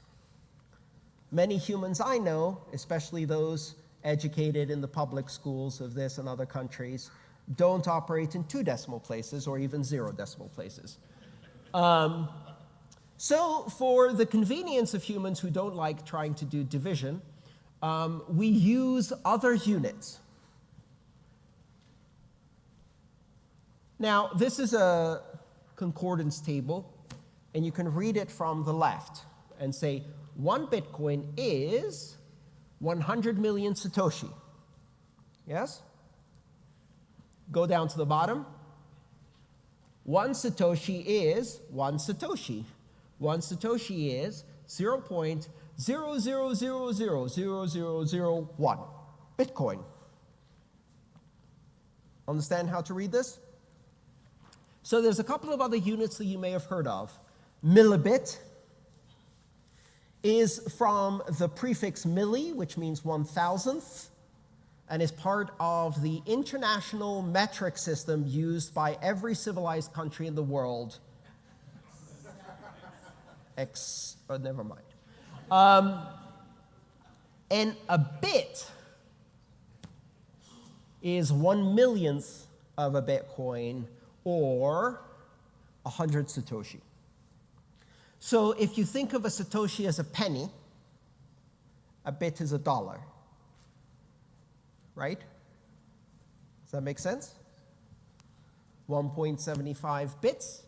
Many humans I know, especially those educated in the public schools of this and other countries, don't operate in 2 decimal places or even 0 decimal places. So for the convenience of humans who don't like trying to do division, we use other units. Now, this is a concordance table, and you can read it from the left and say, 1 Bitcoin is 100 million Satoshi. Yes? Go down to the bottom. 1 Satoshi is 1 Satoshi. 1 Satoshi is 0.000000001 Bitcoin. Understand how to read this? So there's a couple of other units that you may have heard of. Millibit is from the prefix milli, which means 1,000th, and is part of the international metric system used by every civilized country in the world. Never mind. And a bit is 1/1,000,000th of a Bitcoin, or 100 Satoshi. So if you think of a Satoshi as a penny, a bit is $1. Right? Does that make sense? 1.75 bits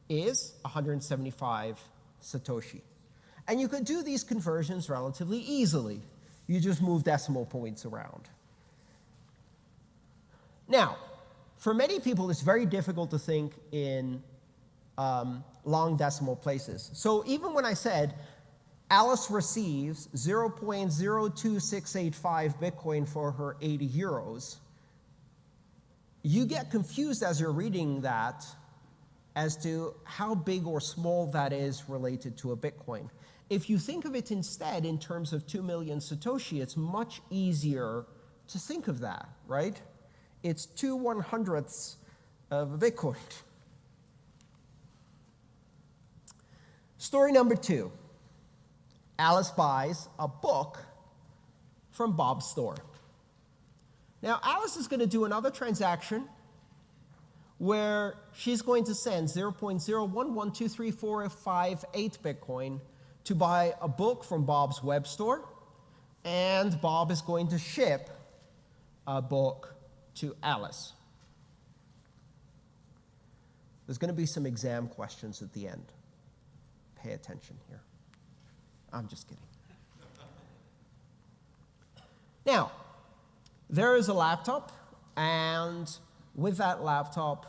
is 175 Satoshi. And you could do these conversions relatively easily. You just move decimal points around. Now, for many people, it's very difficult to think in long decimal places. So even when I said Alice receives 0.02685 Bitcoin for her 80 euros, you get confused as you're reading that as to how big or small that is related to a Bitcoin. If you think of it instead in terms of 2 million Satoshi, it's much easier to think of that, right? It's 2/100ths of a Bitcoin. Story number 2. Alice buys a book from Bob's store. Now, Alice is going to do another transaction where she's going to send 0.011234558 Bitcoin to buy a book from Bob's web store, and Bob is going to ship a book to Alice. There's going to be some exam questions at the end. Pay attention here. I'm just kidding. Now, there is a laptop, and with that laptop,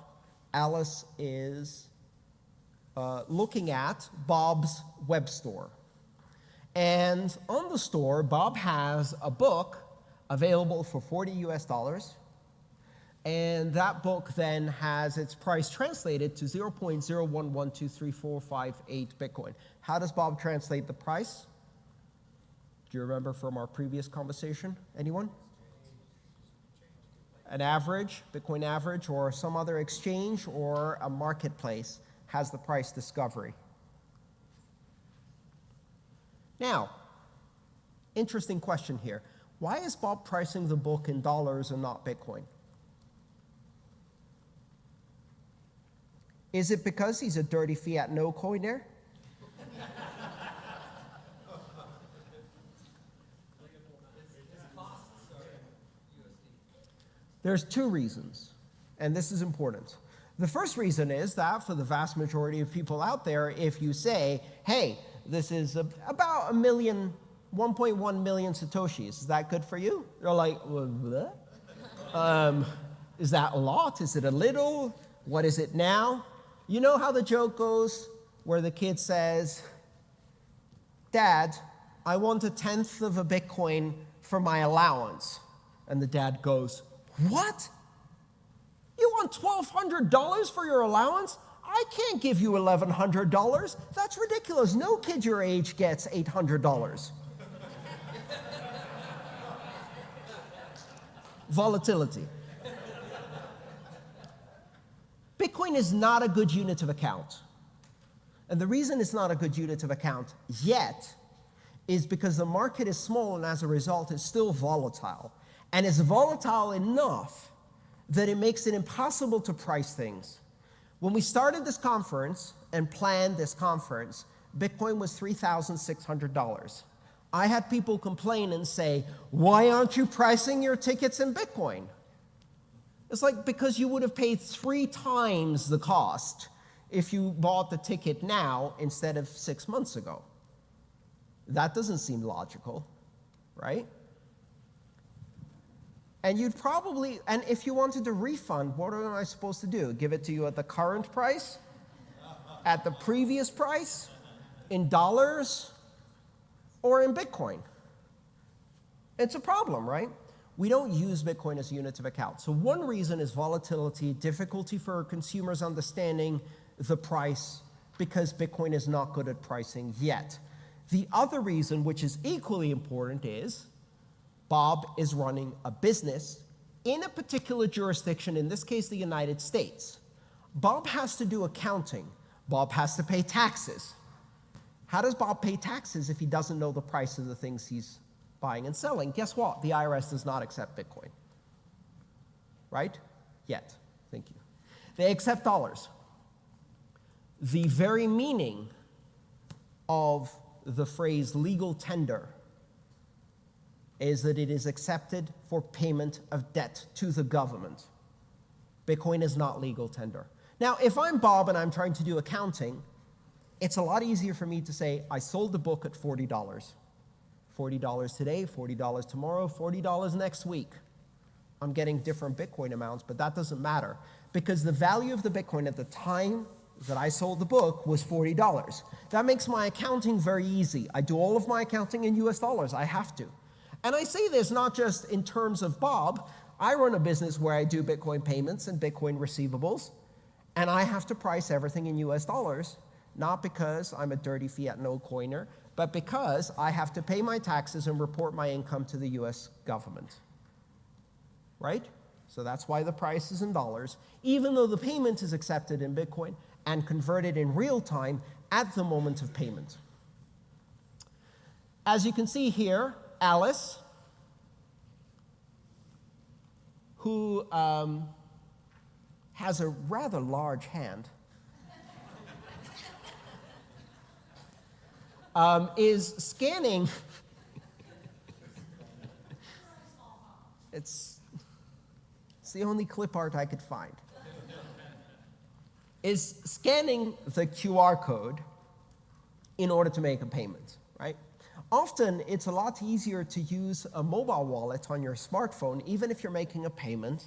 Alice is looking at Bob's web store. And on the store, Bob has a book available for $40 US, and that book then has its price translated to 0.011234558 Bitcoin. How does Bob translate the price? Do you remember from our previous conversation? Anyone? An average, Bitcoin average, or some other exchange or a marketplace has the price discovery. Now, interesting question here. Why is Bob pricing the book in dollars and not Bitcoin? Is it because he's a dirty fiat no coiner? There's two reasons, and this is important. The first reason is that for the vast majority of people out there, if you say, hey, this is about 1.1 million satoshis, is that good for you? They're like, what? Is that a lot? Is it a little? What is it now? You know how the joke goes where the kid says, Dad, I want 1/10 of a Bitcoin for my allowance. And the dad goes, what? You want $1,200 for your allowance? I can't give you $1,100. That's ridiculous. No kid your age gets $800. Volatility. Bitcoin is not a good unit of account. And the reason it's not a good unit of account yet is because the market is small and as a result it's still volatile. And it's volatile enough that it makes it impossible to price things. When we started this conference and planned this conference, Bitcoin was $3,600. I had people complain and say, why aren't you pricing your tickets in Bitcoin? It's like, because you would have paid 3 times the cost if you bought the ticket now instead of 6 months ago. That doesn't seem logical, right? And you'd probably, and if you wanted to refund, what am I supposed to do? Give it to you at the current price? At the previous price? In dollars? Or in Bitcoin? It's a problem, right? We don't use Bitcoin as units of account. So one reason is volatility, difficulty for consumers understanding the price, because Bitcoin is not good at pricing yet. The other reason, which is equally important, is Bob is running a business in a particular jurisdiction, in this case the United States. Bob has to do accounting. Bob has to pay taxes. How does Bob pay taxes if he doesn't know the price of the things he's buying and selling? Guess what? The IRS does not accept Bitcoin. Right? Yet. Thank you. They accept dollars. The very meaning of the phrase legal tender is that it is accepted for payment of debt to the government. Bitcoin is not legal tender. Now, if I'm Bob and I'm trying to do accounting, it's a lot easier for me to say, I sold the book at $40. $40 today, $40 tomorrow, $40 next week. I'm getting different Bitcoin amounts, but that doesn't matter, because the value of the Bitcoin at the time that I sold the book was $40. That makes my accounting very easy. I do all of my accounting in US dollars. I have to. And I say this not just in terms of Bob. I run a business where I do Bitcoin payments and Bitcoin receivables, and I have to price everything in US dollars, not because I'm a dirty fiat no coiner, but because I have to pay my taxes and report my income to the US government. Right? So that's why the price is in dollars, even though the payment is accepted in Bitcoin and converted in real time at the moment of payment. As you can see here, Alice, who has a rather large hand, is scanning. It's the only clip art I could find. Is scanning the QR code in order to make a payment, right? Often, it's a lot easier to use a mobile wallet on your smartphone, even if you're making a payment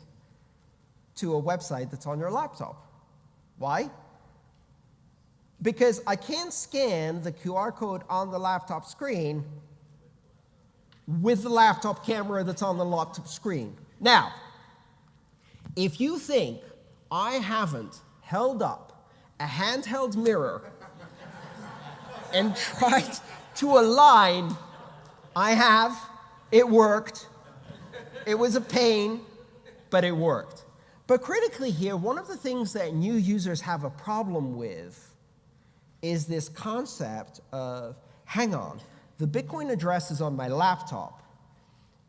to a website that's on your laptop. Why? Because I can't scan the QR code on the laptop screen with the laptop camera that's on the laptop screen. Now, if you think I haven't held up a handheld mirror and tried to align, I have. It worked. It was a pain, but it worked. But critically here, one of the things that new users have a problem with is this concept of, hang on, the Bitcoin address is on my laptop.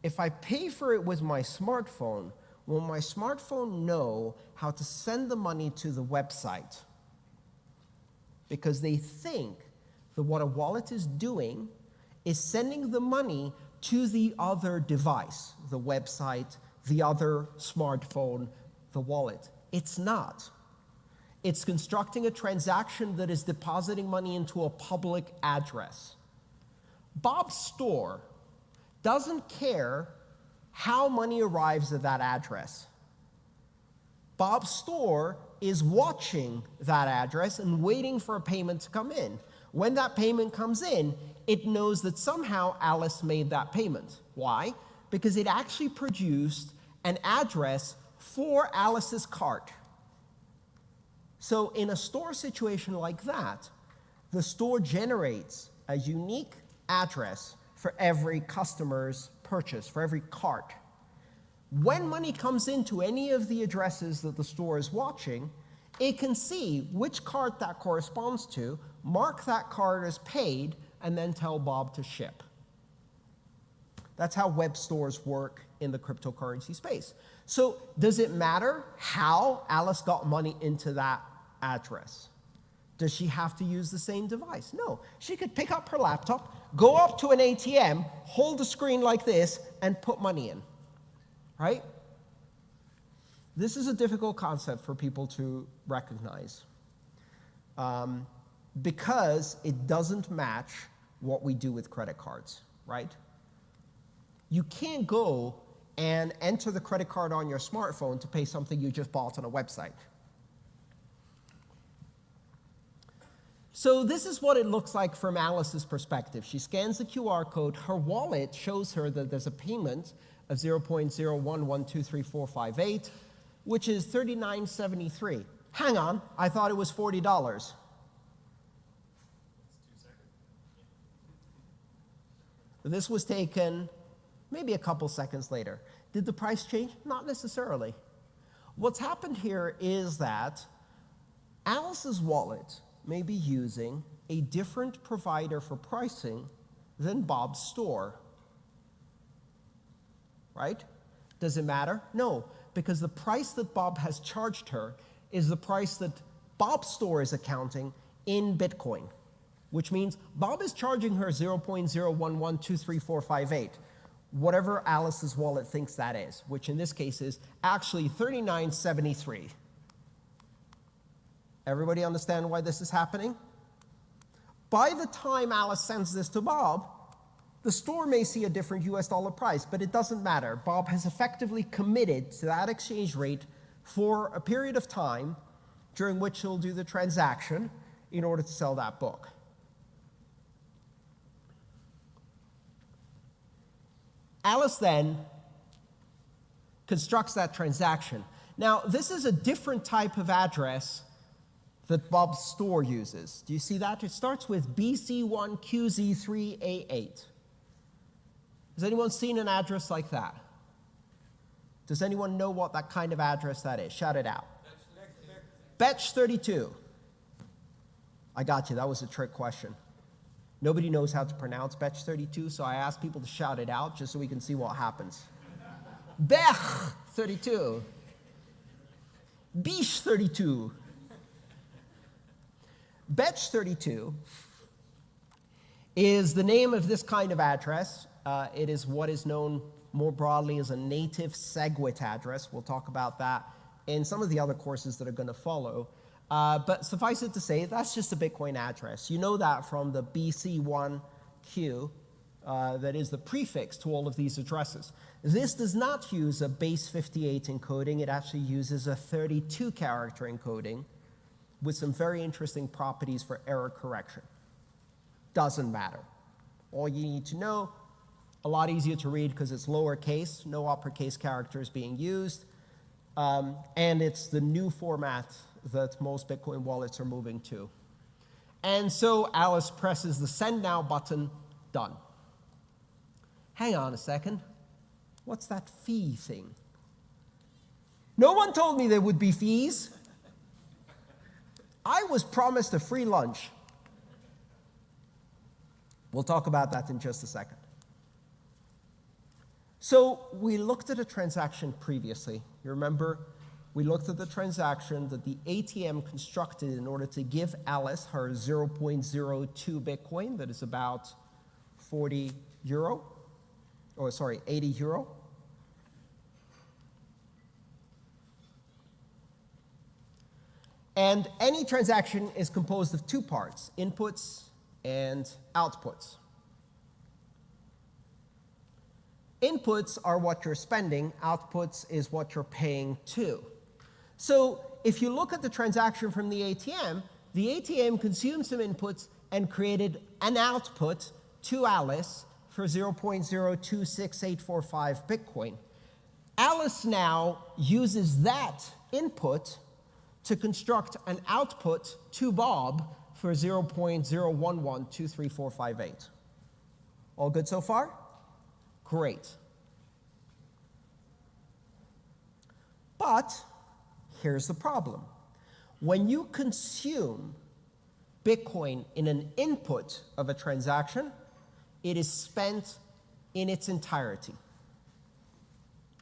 If I pay for it with my smartphone, will my smartphone know how to send the money to the website? Because they think that what a wallet is doing is sending the money to the other device, the website, the other smartphone, the wallet. It's not. It's constructing a transaction that is depositing money into a public address. Bob's store doesn't care how money arrives at that address. Bob's store is watching that address and waiting for a payment to come in. When that payment comes in, it knows that somehow Alice made that payment. Why? Because it actually produced an address for Alice's cart. So in a store situation like that, the store generates a unique address for every customer's purchase, for every cart. When money comes into any of the addresses that the store is watching, it can see which cart that corresponds to, mark that cart as paid, and then tell Bob to ship. That's how web stores work in the cryptocurrency space. So does it matter how Alice got money into that address? Does she have to use the same device? No. She could pick up her laptop, go up to an ATM, hold the screen like this, and put money in. Right? This is a difficult concept for people to recognize because it doesn't match what we do with credit cards, right? You can't go and enter the credit card on your smartphone to pay something you just bought on a website. So this is what it looks like from Alice's perspective. She scans the QR code. Her wallet shows her that there's a payment of 0.011234458, which is $39.73. Hang on, I thought it was $40. This was taken maybe a couple seconds later. Did the price change? Not necessarily. What's happened here is that Alice's wallet may be using a different provider for pricing than Bob's store. Right? Does it matter? No, because the price that Bob has charged her is the price that Bob's store is accounting in Bitcoin, which means Bob is charging her 0.011234458, whatever Alice's wallet thinks that is, which in this case is actually $39.73. Everybody understand why this is happening? By the time Alice sends this to Bob, the store may see a different US dollar price, but it doesn't matter. Bob has effectively committed to that exchange rate for a period of time during which he'll do the transaction in order to sell that book. Alice then constructs that transaction. Now, this is a different type of address that Bob's store uses. Do you see that? It starts with BC1QZ3A8. Has anyone seen an address like that? Does anyone know what that kind of address that is? Shout it out. Betch 32. I got you. That was a trick question. Nobody knows how to pronounce Betch 32, so I asked people to shout it out just so we can see what happens. Bech 32. Bish 32. Betch 32 is the name of this kind of address. It is what is known more broadly as a native SegWit address. We'll talk about that in some of the other courses that are going to follow. But suffice it to say, that's just a Bitcoin address. You know that from the BC1Q, that is the prefix to all of these addresses. This does not use a base 58 encoding. It actually uses a 32-character encoding with some very interesting properties for error correction. Doesn't matter. All you need to know, a lot easier to read because it's lowercase, no uppercase characters being used, and it's the new format that most Bitcoin wallets are moving to. And so Alice presses the Send Now button, done. Hang on a second. What's that fee thing? No one told me there would be fees. I was promised a free lunch. We'll talk about that in just a second. So we looked at a transaction previously. You remember? We looked at the transaction that the ATM constructed in order to give Alice her 0.02 Bitcoin, that is about 80 euro. And any transaction is composed of two parts, inputs and outputs. Inputs are what you're spending, outputs is what you're paying to. So if you look at the transaction from the ATM consumed some inputs and created an output to Alice for 0.026845 Bitcoin. Alice now uses that input to construct an output to Bob for 0.011234458. All good so far? Great. But here's the problem. When you consume Bitcoin in an input of a transaction, it is spent in its entirety.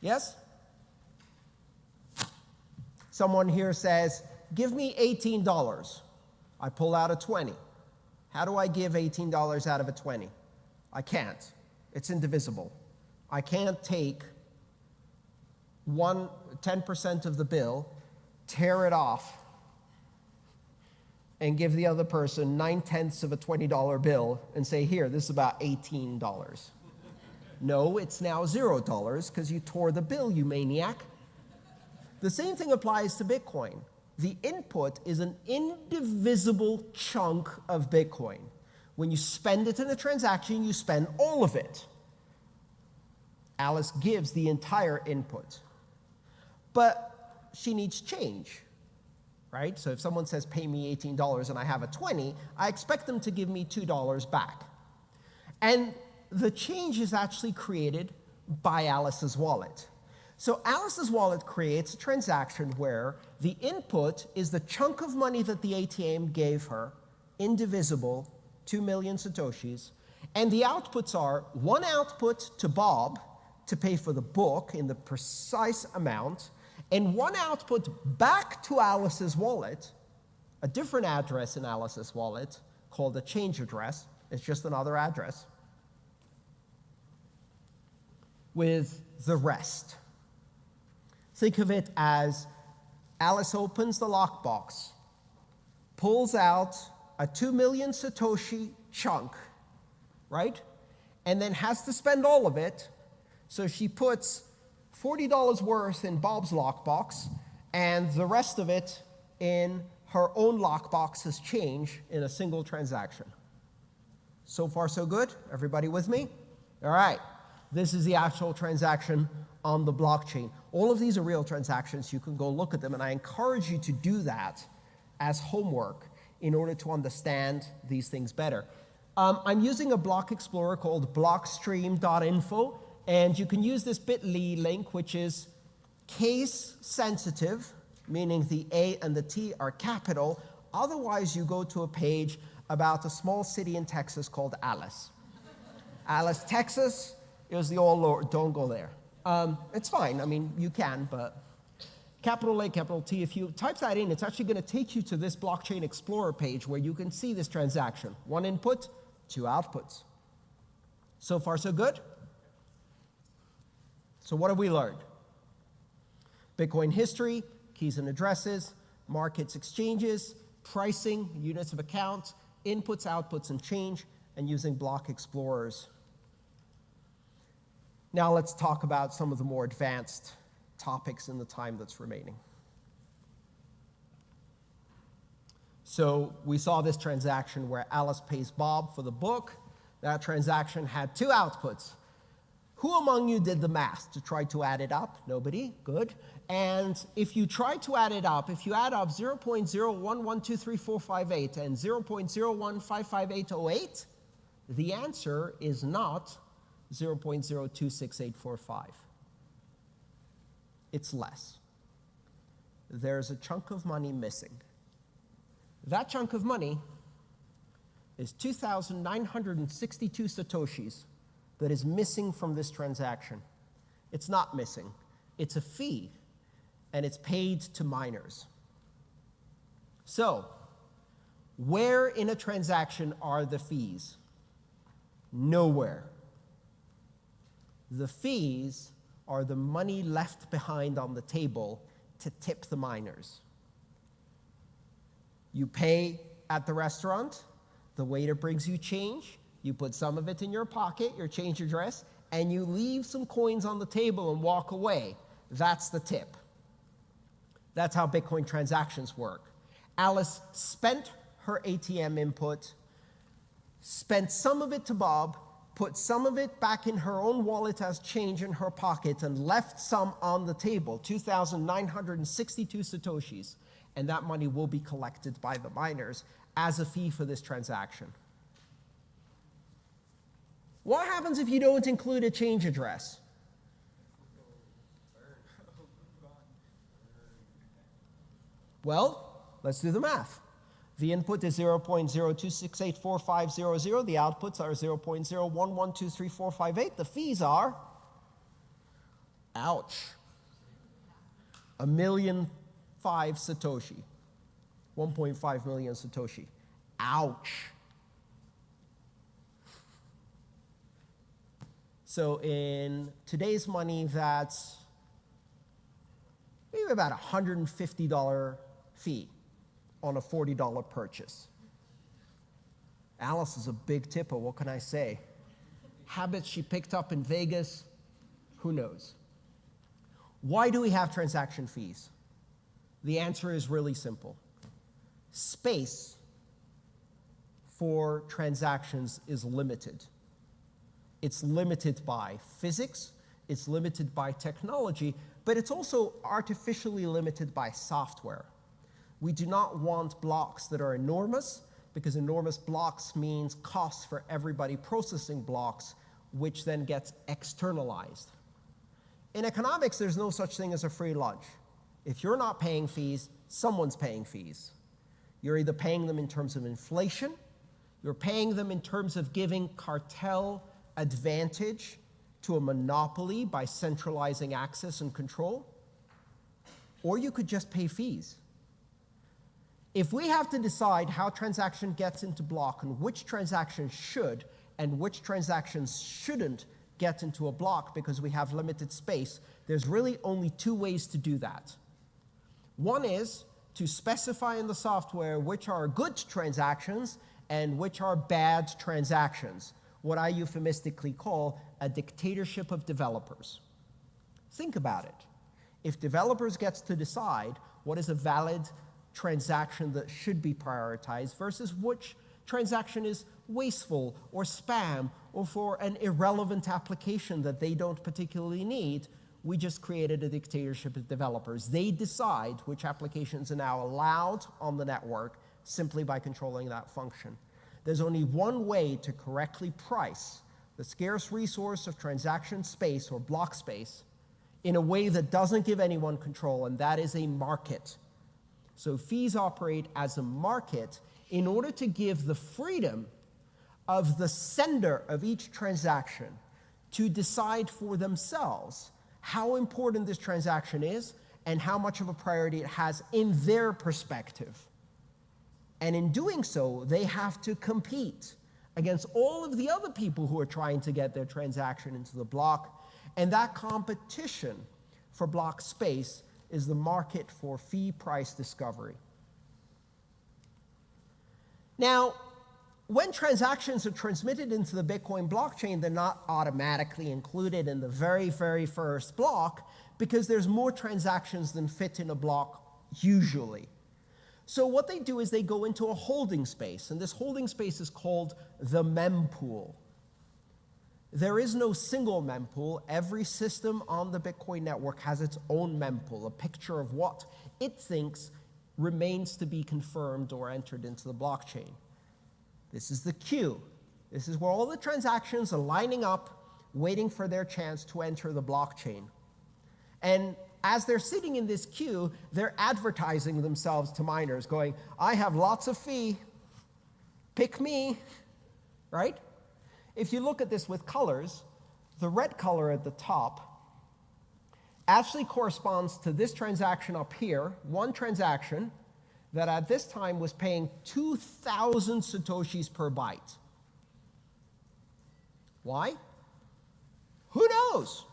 Yes? Someone here says, give me $18. I pull out a 20. How do I give $18 out of a 20? I can't. It's indivisible. I can't take 10% of the bill, tear it off, and give the other person 9/10 of a $20 bill and say, here, this is about $18. No, it's now $0 because you tore the bill, you maniac. The same thing applies to Bitcoin. The input is an indivisible chunk of Bitcoin. When you spend it in a transaction, you spend all of it. Alice gives the entire input. But she needs change, right? So if someone says, pay me $18 and I have a 20, I expect them to give me $2 back. And the change is actually created by Alice's wallet. So Alice's wallet creates a transaction where the input is the chunk of money that the ATM gave her, indivisible, 2 million Satoshis, and the outputs are one output to Bob to pay for the book in the precise amount, and one output back to Alice's wallet, a different address in Alice's wallet called a change address. It's just another address, with the rest. Think of it as Alice opens the lockbox, pulls out a 2 million Satoshi chunk, right? And then has to spend all of it, so she puts $40 worth in Bob's lockbox and the rest of it in her own lockbox as change in a single transaction. So far, so good? Everybody with me? All right. This is the actual transaction on the blockchain. All of these are real transactions. You can go look at them, and I encourage you to do that as homework in order to understand these things better. I'm using a block explorer called blockstream.info, and you can use this bit.ly link, which is case sensitive, meaning the A and the T are capital. Otherwise, you go to a page about a small city in Texas called Alice. Alice, Texas is the all Lord. Don't go there. It's fine. I mean, you can, but capital A, capital T, if you type that in, it's actually going to take you to this Blockchain Explorer page where you can see this transaction. One input, two outputs. So far, so good? So what have we learned? Bitcoin history, keys and addresses, markets, exchanges, pricing, units of account, inputs, outputs, and change, and using block explorers. Now let's talk about some of the more advanced topics in the time that's remaining. So we saw this transaction where Alice pays Bob for the book. That transaction had two outputs. Who among you did the math to try to add it up? Nobody? Good. And if you try to add it up, if you add up 0.011234458 and 0.0155808, the answer is not 0.026845. It's less. There's a chunk of money missing. That chunk of money is 2,962 Satoshis that is missing from this transaction. It's not missing. It's a fee, and it's paid to miners. So, where in a transaction are the fees? Nowhere. The fees are the money left behind on the table to tip the miners. You pay at the restaurant, the waiter brings you change, you put some of it in your pocket, your change address, and you leave some coins on the table and walk away. That's the tip. That's how Bitcoin transactions work. Alice spent her ATM input, spent some of it to Bob, put some of it back in her own wallet as change in her pocket, and left some on the table, 2,962 satoshis, and that money will be collected by the miners as a fee for this transaction. What happens if you don't include a change address? Well, let's do the math. The input is 0.02684500. The outputs are 0.01123458. The fees are, ouch, 1,000,005 Satoshi. 1.5 million Satoshi. Ouch. So in today's money, that's maybe about $150 fee on a $40 purchase. Alice is a big tipper, what can I say? Habits she picked up in Vegas, who knows? Why do we have transaction fees? The answer is really simple. Space for transactions is limited. It's limited by physics, it's limited by technology, but it's also artificially limited by software. We do not want blocks that are enormous, because enormous blocks means costs for everybody processing blocks, which then gets externalized. In economics, there's no such thing as a free lunch. If you're not paying fees, someone's paying fees. You're either paying them in terms of inflation, you're paying them in terms of giving cartel advantage to a monopoly by centralizing access and control, or you could just pay fees. If we have to decide how transaction gets into block and which transactions should and which transactions shouldn't get into a block because we have limited space, there's really only two ways to do that. One is to specify in the software which are good transactions and which are bad transactions, what I euphemistically call a dictatorship of developers. Think about it. If developers get to decide what is a valid transaction that should be prioritized versus which transaction is wasteful or spam or for an irrelevant application that they don't particularly need, we just created a dictatorship of developers. They decide which applications are now allowed on the network simply by controlling that function. There's only one way to correctly price the scarce resource of transaction space or block space in a way that doesn't give anyone control, and that is a market. So fees operate as a market in order to give the freedom of the sender of each transaction to decide for themselves how important this transaction is and how much of a priority it has in their perspective. And in doing so, they have to compete against all of the other people who are trying to get their transaction into the block. And that competition for block space is the market for fee price discovery. Now, when transactions are transmitted into the Bitcoin blockchain, they're not automatically included in the very, very first block because there's more transactions than fit in a block usually. So what they do is they go into a holding space, and this holding space is called the mempool. There is no single mempool. Every system on the Bitcoin network has its own mempool, a picture of what it thinks remains to be confirmed or entered into the blockchain. This is the queue. This is where all the transactions are lining up, waiting for their chance to enter the blockchain. And as they're sitting in this queue, they're advertising themselves to miners, going, I have lots of fee, pick me, right? If you look at this with colors, the red color at the top actually corresponds to this transaction up here, one transaction that at this time was paying 2,000 satoshis per byte. Why? Who knows?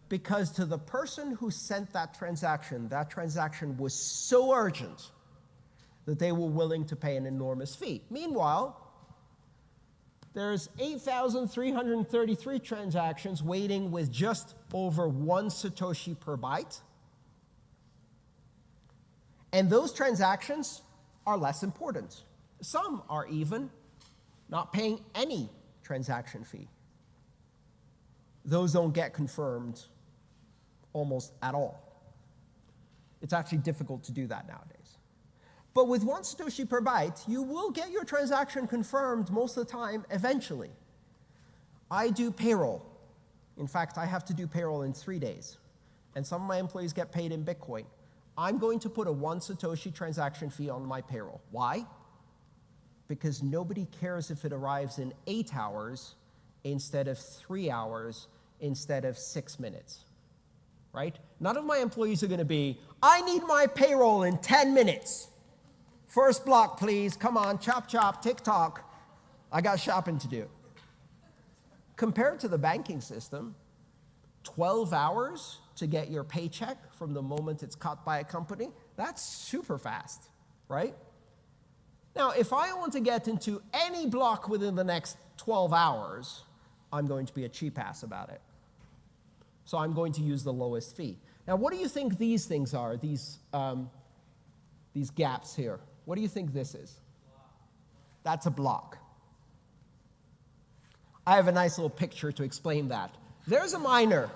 Because to the person who sent that transaction was so urgent that they were willing to pay an enormous fee. Meanwhile, there's 8,333 transactions waiting with just over 1 satoshi per byte. And those transactions are less important. Some are even not paying any transaction fee. Those don't get confirmed almost at all. It's actually difficult to do that nowadays. But with 1 satoshi per byte, you will get your transaction confirmed most of the time eventually. I do payroll. In fact, I have to do payroll in 3 days. And some of my employees get paid in Bitcoin. I'm going to put a 1 satoshi transaction fee on my payroll. Why? Because nobody cares if it arrives in 8 hours instead of 3 hours instead of 6 minutes. Right? None of my employees are going to be, I need my payroll in 10 minutes. First block, please. Come on, chop, chop, tick-tock. I got shopping to do. Compared to the banking system, 12 hours to get your paycheck from the moment it's cut by a company, that's super fast, right? Now, if I want to get into any block within the next 12 hours, I'm going to be a cheap ass about it. So I'm going to use the lowest fee. Now, what do you think these things are, these gaps here? What do you think this is? That's a block. I have a nice little picture to explain that. There's a miner.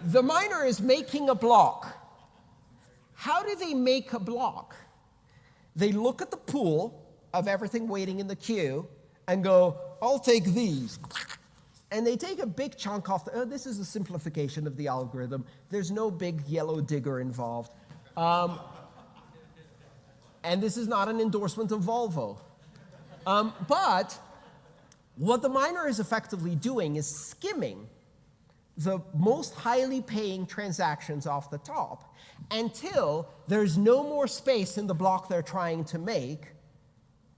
The miner is making a block. How do they make a block? They look at the pool of everything waiting in the queue and go, I'll take these. And they take a big chunk off. This is a simplification of the algorithm. There's no big yellow digger involved. And this is not an endorsement of Volvo. But what the miner is effectively doing is skimming the most highly paying transactions off the top until there's no more space in the block they're trying to make,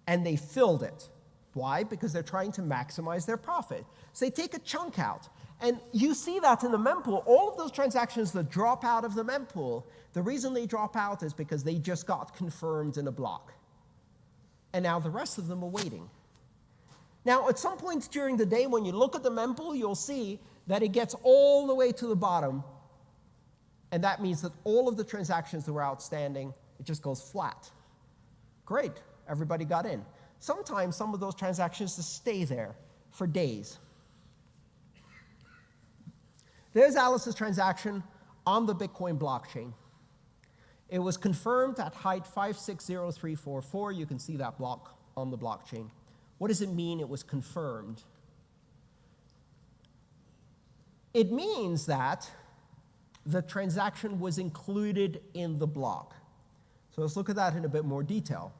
and they filled it. Why? Because they're trying to maximize their profit. So they take a chunk out. And you see that in the mempool. All of those transactions that drop out of the mempool, the reason they drop out is because they just got confirmed in a block. And now the rest of them are waiting. Now, at some point during the day, when you look at the mempool, you'll see that it gets all the way to the bottom. And that means that all of the transactions that were outstanding, it just goes flat. Great, everybody got in. Sometimes some of those transactions just stay there for days. There's Alice's transaction on the Bitcoin blockchain. It was confirmed at height 560344. You can see that block on the blockchain. What does it mean it was confirmed? It means that the transaction was included in the block. So let's look at that in a bit more detail.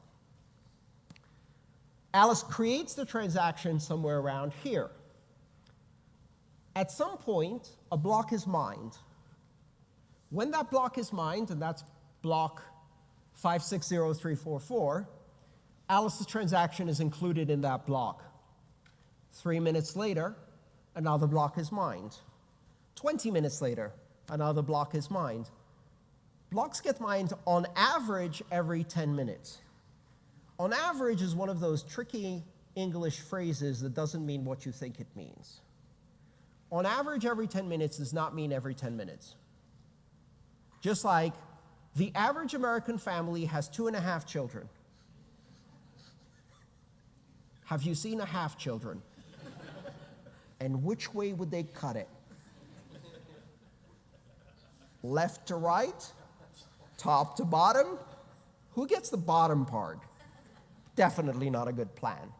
Alice creates the transaction somewhere around here. At some point, a block is mined. When that block is mined, and that's block 560344, Alice's transaction is included in that block. 3 minutes later, another block is mined. 20 minutes later, another block is mined. Blocks get mined on average every 10 minutes. On average is one of those tricky English phrases that doesn't mean what you think it means. On average, every 10 minutes does not mean every 10 minutes. Just like the average American family has 2.5 children. Have you seen a half children? And which way would they cut it? Left to right? Top to bottom? Who gets the bottom part? Definitely not a good plan.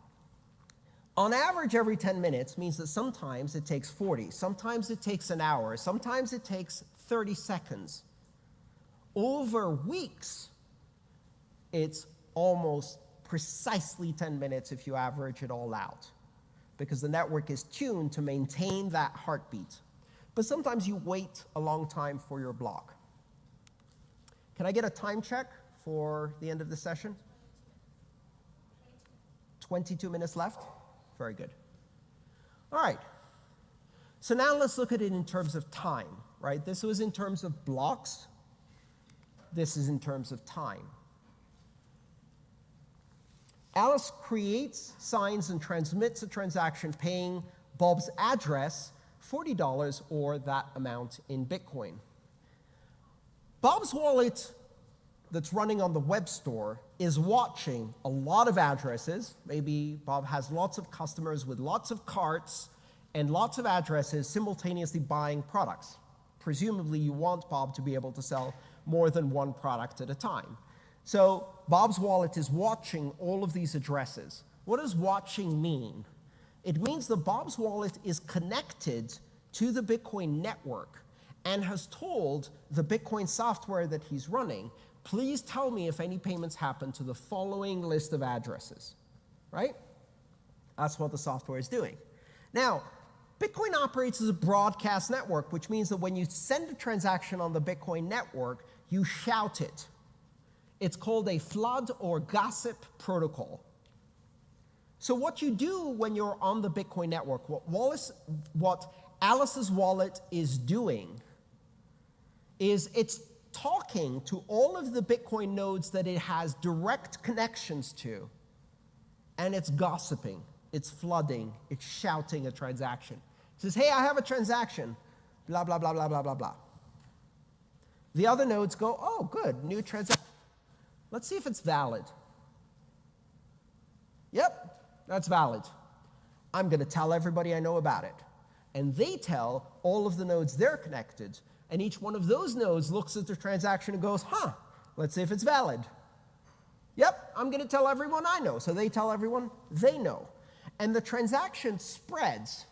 On average, every 10 minutes means that sometimes it takes 40, sometimes it takes an hour, sometimes it takes 30 seconds. Over weeks, it's almost precisely 10 minutes if you average it all out, because the network is tuned to maintain that heartbeat. But sometimes you wait a long time for your block. Can I get a time check for the end of the session? 22 minutes left? Very good. All right. So now let's look at it in terms of time, right? This was in terms of blocks. This is in terms of time. Alice creates, signs, and transmits a transaction paying Bob's address $40 or that amount in Bitcoin. Bob's wallet that's running on the web store is watching a lot of addresses. Maybe Bob has lots of customers with lots of carts and lots of addresses simultaneously buying products. Presumably, you want Bob to be able to sell more than one product at a time. So Bob's wallet is watching all of these addresses. What does watching mean? It means that Bob's wallet is connected to the Bitcoin network and has told the Bitcoin software that he's running, please tell me if any payments happen to the following list of addresses, right? That's what the software is doing. Now, Bitcoin operates as a broadcast network, which means that when you send a transaction on the Bitcoin network, you shout it. It's called a flood or gossip protocol. So what you do when you're on the Bitcoin network, what Alice's wallet is doing is it's talking to all of the Bitcoin nodes that it has direct connections to, and it's gossiping, it's flooding, it's shouting a transaction. It says, hey, I have a transaction, blah, blah, blah, blah, blah, blah, blah. The other nodes go, oh, good, new transaction. Let's see if it's valid. Yep, that's valid. I'm going to tell everybody I know about it. And they tell all of the nodes they're connected, and each one of those nodes looks at the transaction and goes, huh, let's see if it's valid. Yep, I'm going to tell everyone I know. So they tell everyone they know. And the transaction spreads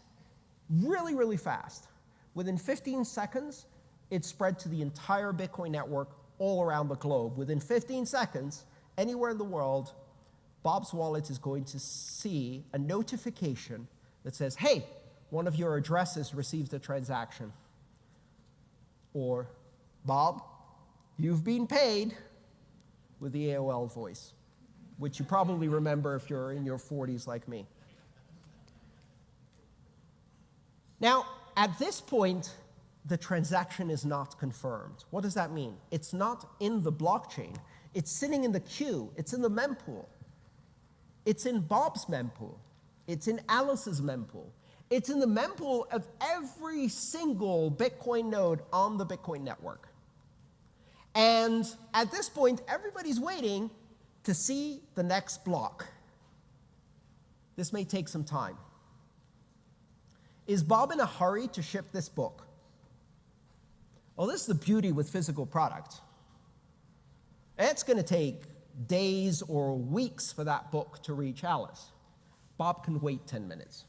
really, really fast. Within 15 seconds, it spread to the entire Bitcoin network all around the globe. Within 15 seconds, anywhere in the world, Bob's wallet is going to see a notification that says, hey, one of your addresses received a transaction. Or, Bob, you've been paid, with the AOL voice, which you probably remember if you're in your 40s like me. Now, at this point, the transaction is not confirmed. What does that mean? It's not in the blockchain. It's sitting in the queue. It's in the mempool. It's in Bob's mempool. It's in Alice's mempool. It's in the mempool of every single Bitcoin node on the Bitcoin network. And at this point, everybody's waiting to see the next block. This may take some time. Is Bob in a hurry to ship this book? Well, this is the beauty with physical product. It's going to take days or weeks for that book to reach Alice. Bob can wait 10 minutes.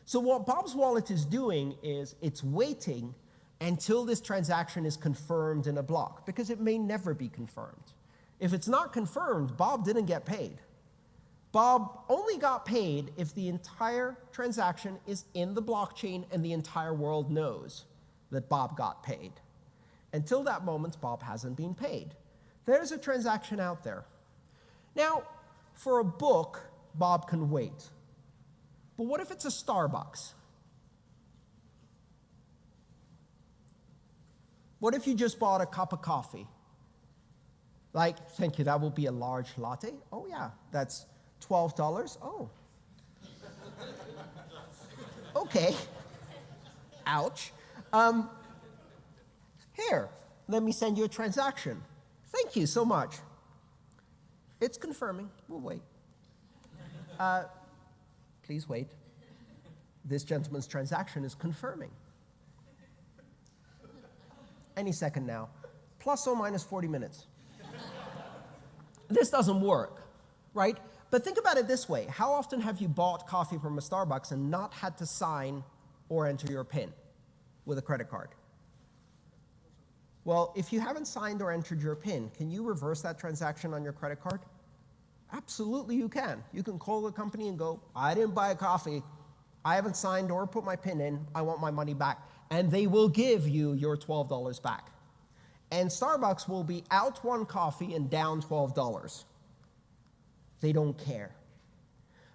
So what Bob's wallet is doing is it's waiting until this transaction is confirmed in a block, because it may never be confirmed. If it's not confirmed, Bob didn't get paid. Bob only got paid if the entire transaction is in the blockchain and the entire world knows that Bob got paid. Until that moment, Bob hasn't been paid. There's a transaction out there. Now, for a book, Bob can wait. But what if it's a Starbucks? What if you just bought a cup of coffee? Like, thank you, that will be a large latte? Oh yeah, that's $12? Oh. Okay. Ouch. Here, let me send you a transaction. Thank you so much. It's confirming. We'll wait. Please wait. This gentleman's transaction is confirming. Any second now. Plus or minus 40 minutes. This doesn't work, right? But think about it this way. How often have you bought coffee from a Starbucks and not had to sign or enter your PIN with a credit card? Well, if you haven't signed or entered your PIN, can you reverse that transaction on your credit card? Absolutely you can. You can call the company and go, I didn't buy a coffee. I haven't signed or put my PIN in. I want my money back. And they will give you your $12 back. And Starbucks will be out one coffee and down $12. They don't care.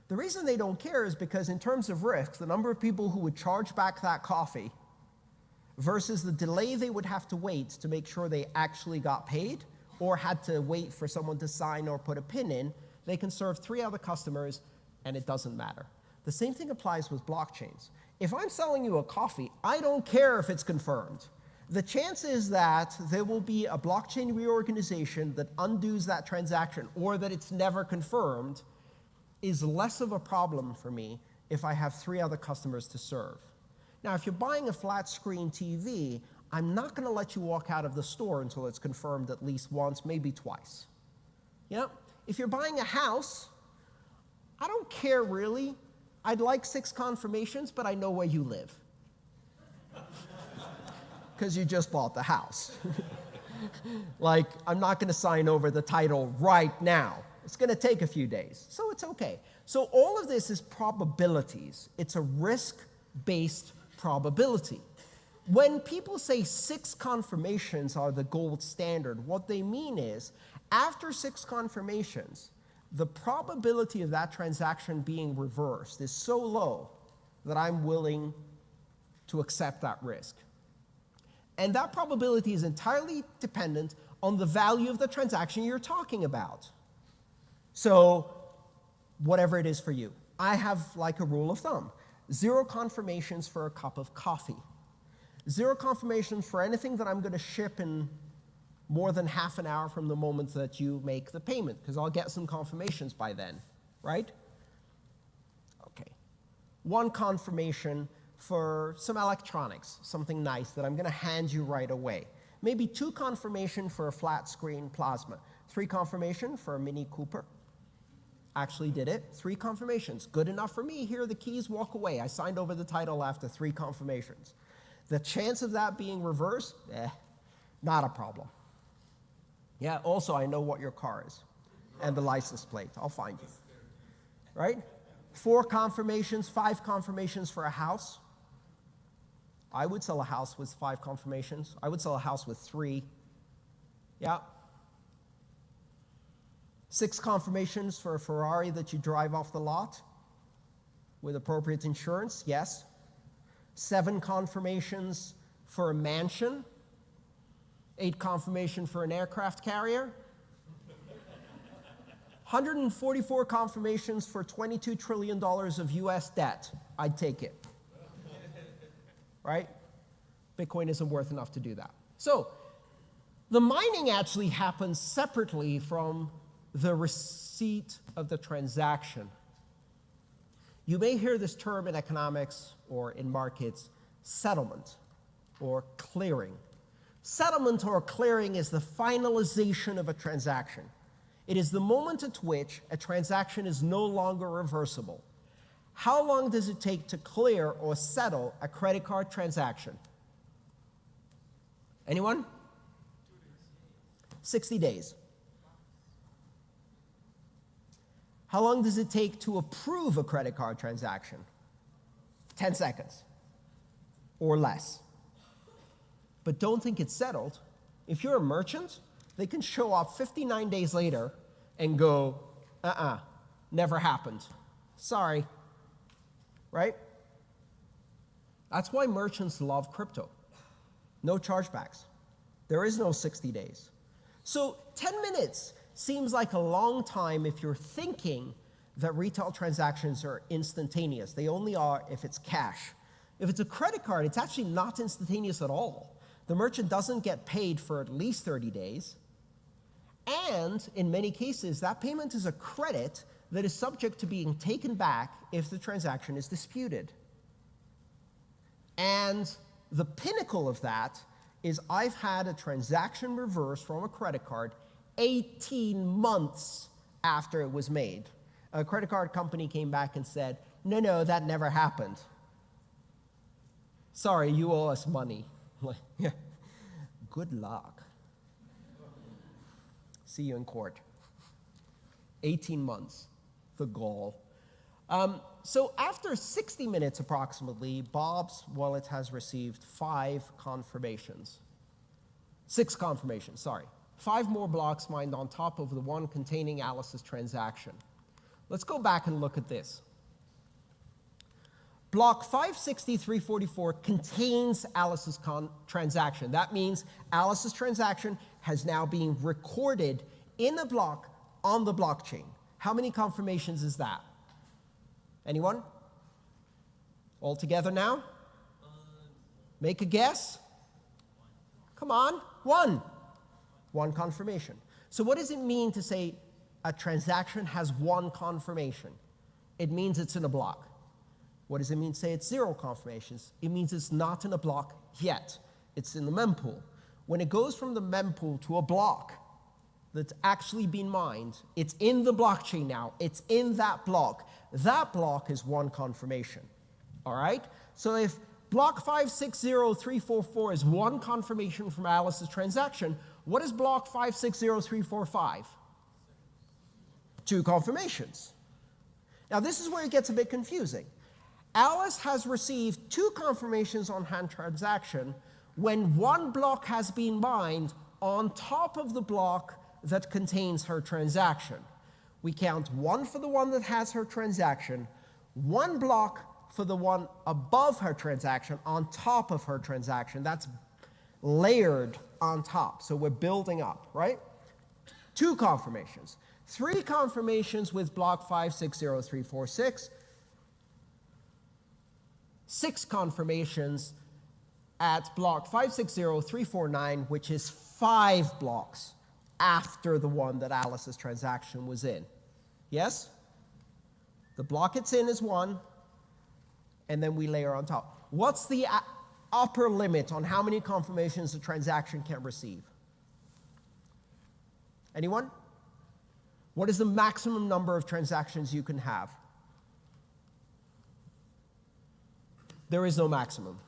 The reason they don't care is because in terms of risk, the number of people who would charge back that coffee versus the delay they would have to wait to make sure they actually got paid or had to wait for someone to sign or put a PIN in, They can serve 3 other customers, and it doesn't matter. The same thing applies with blockchains. If I'm selling you a coffee, I don't care if it's confirmed. The chances that there will be a blockchain reorganization that undoes that transaction or that it's never confirmed is less of a problem for me if I have 3 other customers to serve. Now, if you're buying a flat screen TV, I'm not going to let you walk out of the store until it's confirmed at least once, maybe twice. Yeah? If you're buying a house, I don't care really. I'd like 6 confirmations, but I know where you live. Because you just bought the house. Like, I'm not going to sign over the title right now. It's going to take a few days, so it's okay. So all of this is probabilities. It's a risk-based probability. When people say 6 confirmations are the gold standard, what they mean is, after 6 confirmations, the probability of that transaction being reversed is so low that I'm willing to accept that risk. And that probability is entirely dependent on the value of the transaction you're talking about. So whatever it is for you. I have like a rule of thumb. 0 confirmations for a cup of coffee. 0 confirmations for anything that I'm going to ship in more than half an hour from the moment that you make the payment, because I'll get some confirmations by then, right? Okay. 1 confirmation for some electronics, something nice that I'm going to hand you right away. Maybe 2 confirmation for a flat screen plasma. 3 confirmation for a Mini Cooper. Actually did it. 3 confirmations. Good enough for me. Here are the keys, walk away. I signed over the title after 3 confirmations. The chance of that being reversed, not a problem. Yeah, also I know what your car is and the license plate. I'll find you. Right? 4 confirmations, 5 confirmations for a house. I would sell a house with 5 confirmations. I would sell a house with 3. Yeah. 6 confirmations for a Ferrari that you drive off the lot with appropriate insurance, yes. 7 confirmations for a mansion. 8 confirmation for an aircraft carrier. 144 confirmations for $22 trillion of US debt. I'd take it. Right? Bitcoin isn't worth enough to do that. So the mining actually happens separately from the receipt of the transaction. You may hear this term in economics or in markets, settlement or clearing. Settlement or clearing is the finalization of a transaction. It is the moment at which a transaction is no longer reversible. How long does it take to clear or settle a credit card transaction? Anyone? 60 days. How long does it take to approve a credit card transaction? 10 seconds or less. But don't think it's settled. If you're a merchant, they can show up 59 days later and go, never happened. Sorry. Right? That's why merchants love crypto. No chargebacks. There is no 60 days. So 10 minutes seems like a long time if you're thinking that retail transactions are instantaneous. They only are if it's cash. If it's a credit card, it's actually not instantaneous at all. The merchant doesn't get paid for at least 30 days. And in many cases, that payment is a credit that is subject to being taken back if the transaction is disputed. And the pinnacle of that is I've had a transaction reversed from a credit card 18 months after it was made. A credit card company came back and said, no, that never happened. Sorry, you owe us money. Good luck. See you in court. 18 months, the goal. So after 60 minutes approximately, Bob's wallet has received 5 confirmations. 6 confirmations, sorry. 5 more blocks mined on top of the one containing Alice's transaction. Let's go back and look at this. Block 56344 contains Alice's transaction. That means Alice's transaction has now been recorded in a block on the blockchain. How many confirmations is that? Anyone? All together now? Make a guess. Come on, one. One confirmation. So what does it mean to say a transaction has one confirmation? It means it's in a block. What does it mean to say it's 0 confirmations? It means it's not in a block yet. It's in the mempool. When it goes from the mempool to a block that's actually been mined, it's in the blockchain now. It's in that block. That block is one confirmation. All right? So if block 560344 is one confirmation from Alice's transaction, what is block 560345? 2 confirmations. Now this is where it gets a bit confusing. Alice has received 2 confirmations on her transaction when one block has been mined on top of the block that contains her transaction. We count 1 for the one that has her transaction, 1 block for the one above her transaction on top of her transaction. That's layered on top. So we're building up, right? 2 confirmations. 3 confirmations with block 560346. 6 confirmations at block 560349, which is 5 blocks after the one that Alice's transaction was in. Yes? The block it's in is 1, and then we layer on top. What's the upper limit on how many confirmations a transaction can receive? Anyone? What is the maximum number of transactions you can have? There is no maximum.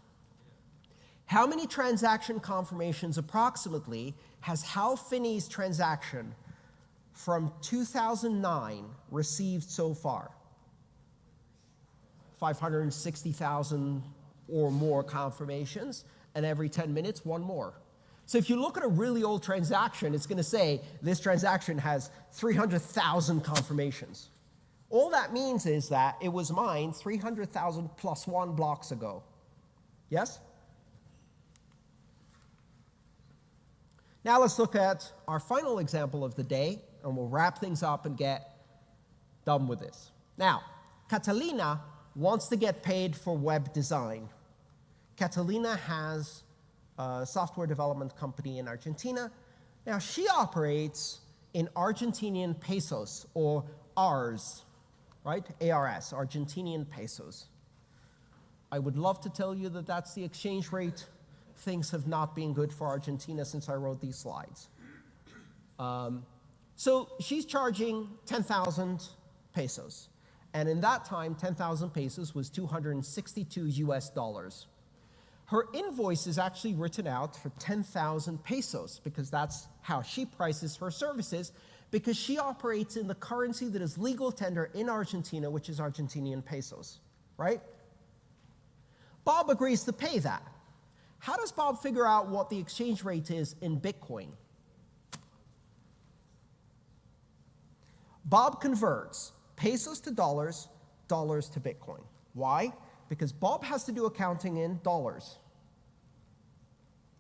How many transaction confirmations approximately has Hal Finney's transaction from 2009 received so far? 560,000 or more confirmations, and every 10 minutes, 1 more. So if you look at a really old transaction, it's going to say this transaction has 300,000 confirmations. All that means is that it was mined 300,000 plus 1 blocks ago. Yes? Now let's look at our final example of the day, and we'll wrap things up and get done with this. Now, Catalina wants to get paid for web design. Catalina has a software development company in Argentina. Now, she operates in Argentinian pesos, or ARS, right? ARS, Argentinian pesos. I would love to tell you that that's the exchange rate. Things have not been good for Argentina since I wrote these slides. So she's charging 10,000 pesos. And in that time, 10,000 pesos was 262 US dollars. Her invoice is actually written out for 10,000 pesos because that's how she prices her services, because she operates in the currency that is legal tender in Argentina, which is Argentinian pesos, right? Bob agrees to pay that. How does Bob figure out what the exchange rate is in Bitcoin? Bob converts pesos to dollars, dollars to Bitcoin. Why? Because Bob has to do accounting in dollars.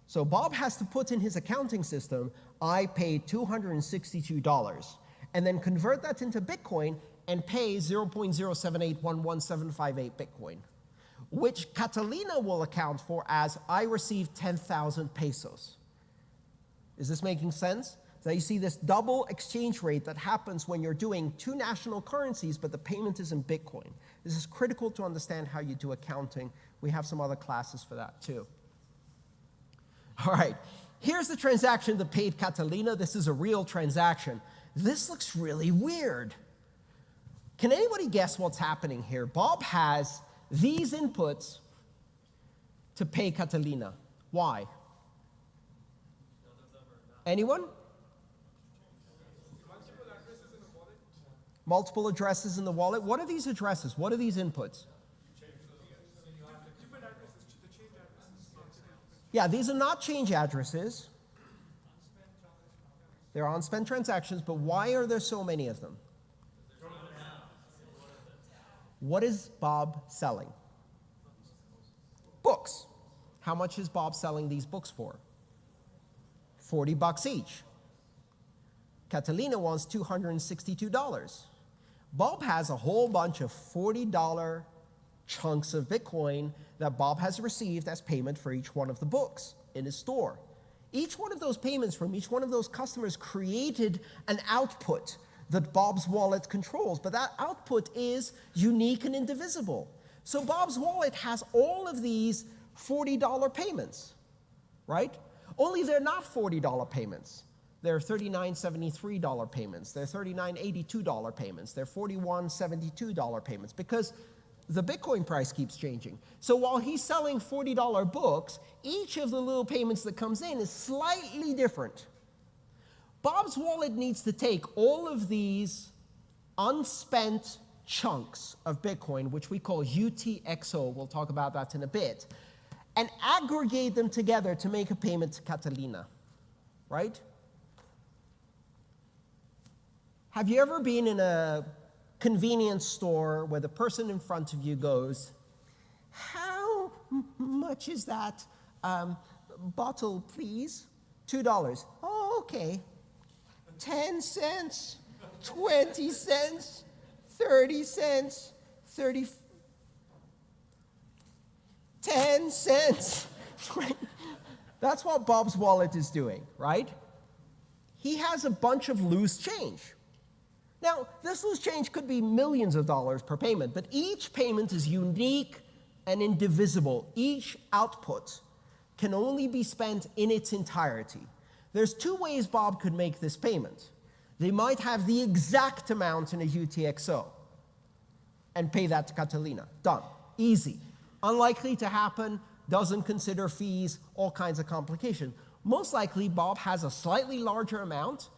So Bob has to put in his accounting system, I paid $262, and then convert that into Bitcoin and pay 0.0781178 Bitcoin, which Catalina will account for as I received 10,000 pesos. Is this making sense? So you see this double exchange rate that happens when you're doing 2 national currencies, but the payment is in Bitcoin. This is critical to understand how you do accounting. We have some other classes for that too. All right, here's the transaction that paid Catalina. This is a real transaction. This looks really weird. Can anybody guess what's happening here? Bob has these inputs to pay Catalina. Why? Anyone? Multiple addresses in the wallet. What are these addresses? What are these inputs? Yeah, these are not change addresses. They're unspent transactions, but why are there so many of them? What is Bob selling? Books. How much is Bob selling these books for? $40 each. Catalina wants $262. Bob has a whole bunch of $40 chunks of Bitcoin that Bob has received as payment for each one of the books in his store. Each one of those payments from each one of those customers created an output that Bob's wallet controls, but that output is unique and indivisible. So Bob's wallet has all of these $40 payments, right? Only they're not $40 payments. They're $39.73 payments. They're $39.82 payments. They're $41.72 payments because the Bitcoin price keeps changing. So while he's selling $40 books, each of the little payments that comes in is slightly different. Bob's wallet needs to take all of these unspent chunks of Bitcoin, which we call UTXO, we'll talk about that in a bit, and aggregate them together to make a payment to Catalina, right? Have you ever been in a convenience store where the person in front of you goes, "How much is that bottle, please?" $2. "Oh, okay." 10 cents, 20 cents, 30 cents, 10 cents. That's what Bob's wallet is doing, right? He has a bunch of loose change. Now, this loose change could be millions of dollars per payment, but each payment is unique and indivisible. Each output can only be spent in its entirety. There's two ways Bob could make this payment. They might have the exact amount in a UTXO and pay that to Catalina. Done. Easy. Unlikely to happen, doesn't consider fees, all kinds of complication. Most likely, Bob has a slightly larger amount,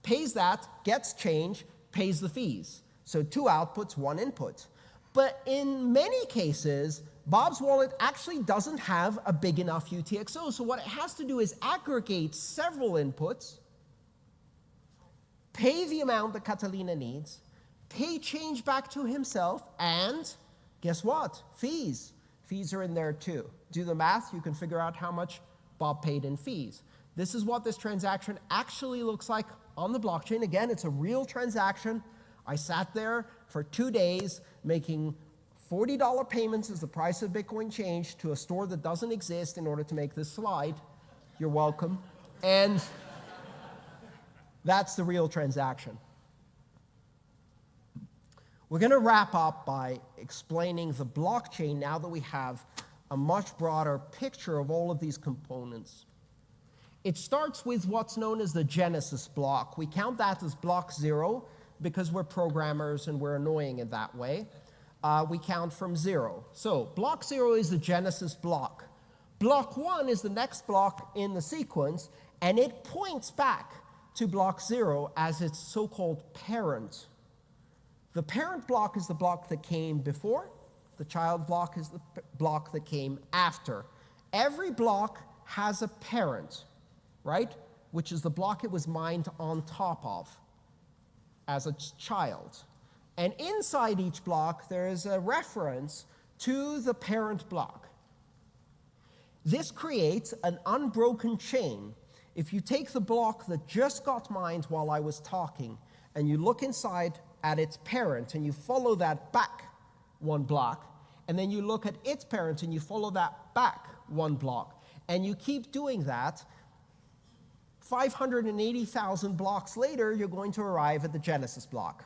pays that, gets change, pays the fees. So 2 outputs, 1 input. But in many cases, Bob's wallet actually doesn't have a big enough UTXO. So what it has to do is aggregate several inputs, pay the amount that Catalina needs, pay change back to himself, and guess what? Fees. Fees are in there too. Do the math, you can figure out how much Bob paid in fees. This is what this transaction actually looks like on the blockchain. Again, it's a real transaction. I sat there for 2 days making $40 payments as the price of Bitcoin changed to a store that doesn't exist in order to make this slide. You're welcome. And that's the real transaction. We're going to wrap up by explaining the blockchain now that we have a much broader picture of all of these components. It starts with what's known as the Genesis block. We count that as block 0 because we're programmers and we're annoying in that way. We count from 0. So block 0 is the Genesis block. Block 1 is the next block in the sequence, and it points back to block 0 as its so-called parent. The parent block is the block that came before. The child block is the block that came after. Every block has a parent, right? Which is the block it was mined on top of as a child. And inside each block, there is a reference to the parent block. This creates an unbroken chain. If you take the block that just got mined while I was talking, and you look inside at its parent, and you follow that back 1 block, and then you look at its parent, and you follow that back 1 block, and you keep doing that, 580,000 blocks later, you're going to arrive at the Genesis block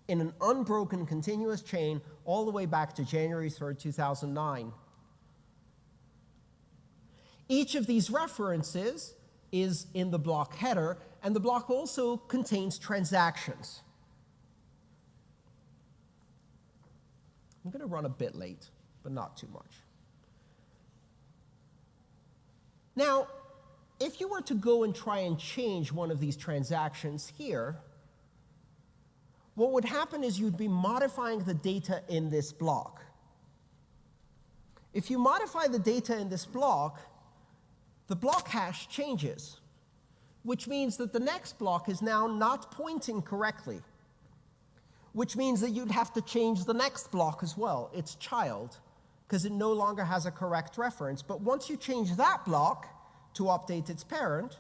in an unbroken continuous chain all the way back to January 3rd, 2009. Each of these references is in the block header, and the block also contains transactions. I'm going to run a bit late, but not too much. Now, if you were to go and try and change one of these transactions here, what would happen is you'd be modifying the data in this block. If you modify the data in this block, the block hash changes, which means that the next block is now not pointing correctly, which means that you'd have to change the next block as well, its child, because it no longer has a correct reference. But once you change that block to update its parent,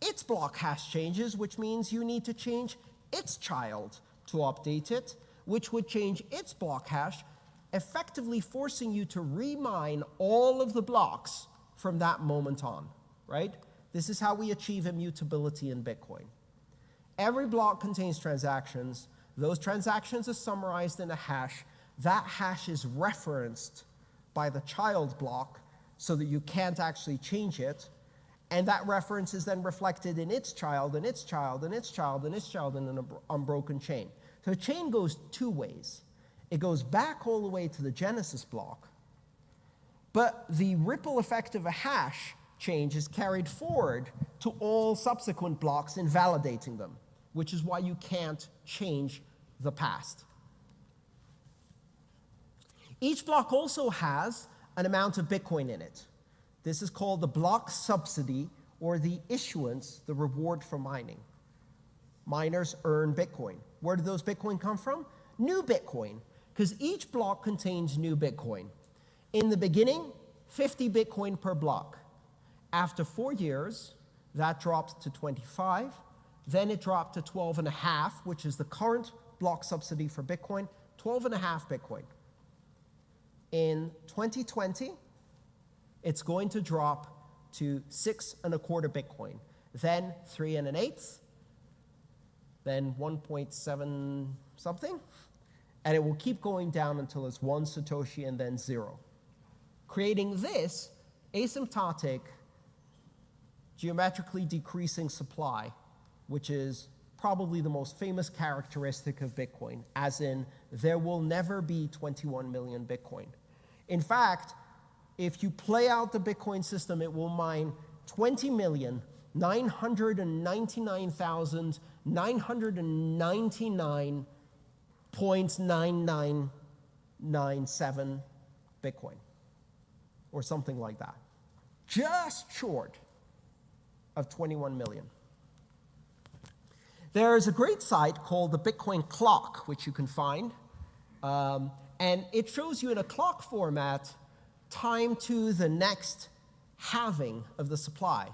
its block hash changes, which means you need to change its child to update it, which would change its block hash, effectively forcing you to remine all of the blocks from that moment on, right? This is how we achieve immutability in Bitcoin. Every block contains transactions. Those transactions are summarized in a hash. That hash is referenced by the child block so that you can't actually change it. And that reference is then reflected in its child, and its child, and its child, and its child in an unbroken chain. So a chain goes two ways. It goes back all the way to the genesis block, but the ripple effect of a hash change is carried forward to all subsequent blocks, invalidating them, which is why you can't change the past. Each block also has an amount of Bitcoin in it. This is called the block subsidy, or the issuance, the reward for mining. Miners earn Bitcoin. Where do those Bitcoin come from? New Bitcoin, because each block contains new Bitcoin. In the beginning, 50 Bitcoin per block. After 4 years, that dropped to 25. Then it dropped to 12.5, which is the current block subsidy for Bitcoin, 12.5 Bitcoin. In 2020, it's going to drop to 6.25 Bitcoin, then 3 1/8, then 1.7 something, and it will keep going down until it's 1 satoshi and then 0, creating this asymptotic, geometrically decreasing supply, which is probably the most famous characteristic of Bitcoin, as in there will never be 21 million Bitcoin. In fact, if you play out the Bitcoin system, it will mine 20,999,999.9997 Bitcoin, or something like that. Just short of 21 million. There's a great site called the Bitcoin Clock, which you can find, and it shows you in a clock format time to the next halving of the supply.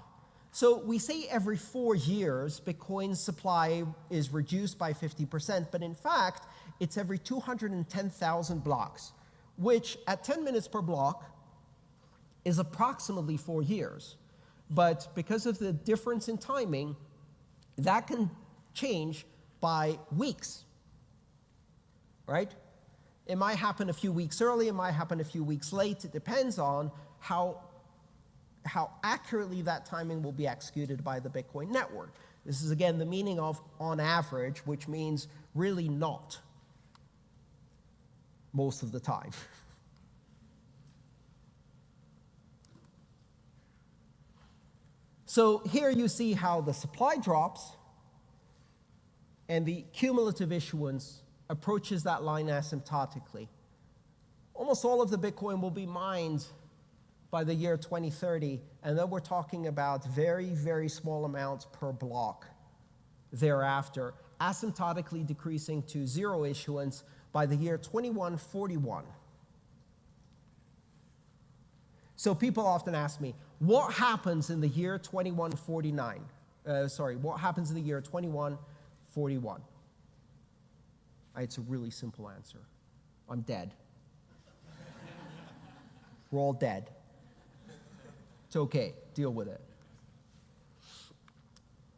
So we say every 4 years, Bitcoin's supply is reduced by 50%, but in fact, it's every 210,000 blocks, which at 10 minutes per block is approximately 4 years. But because of the difference in timing, that can change by weeks, right? It might happen a few weeks early, it might happen a few weeks late. It depends on how accurately that timing will be executed by the Bitcoin network. This is, again, the meaning of on average, which means really not most of the time. So here you see how the supply drops and the cumulative issuance approaches that line asymptotically. Almost all of the Bitcoin will be mined by the year 2030, and then we're talking about very, very small amounts per block thereafter, asymptotically decreasing to 0 issuance by the year 2141. So people often ask me, what happens in the year 2149? What happens in the year 2141? It's a really simple answer. I'm dead. We're all dead. It's okay, deal with it.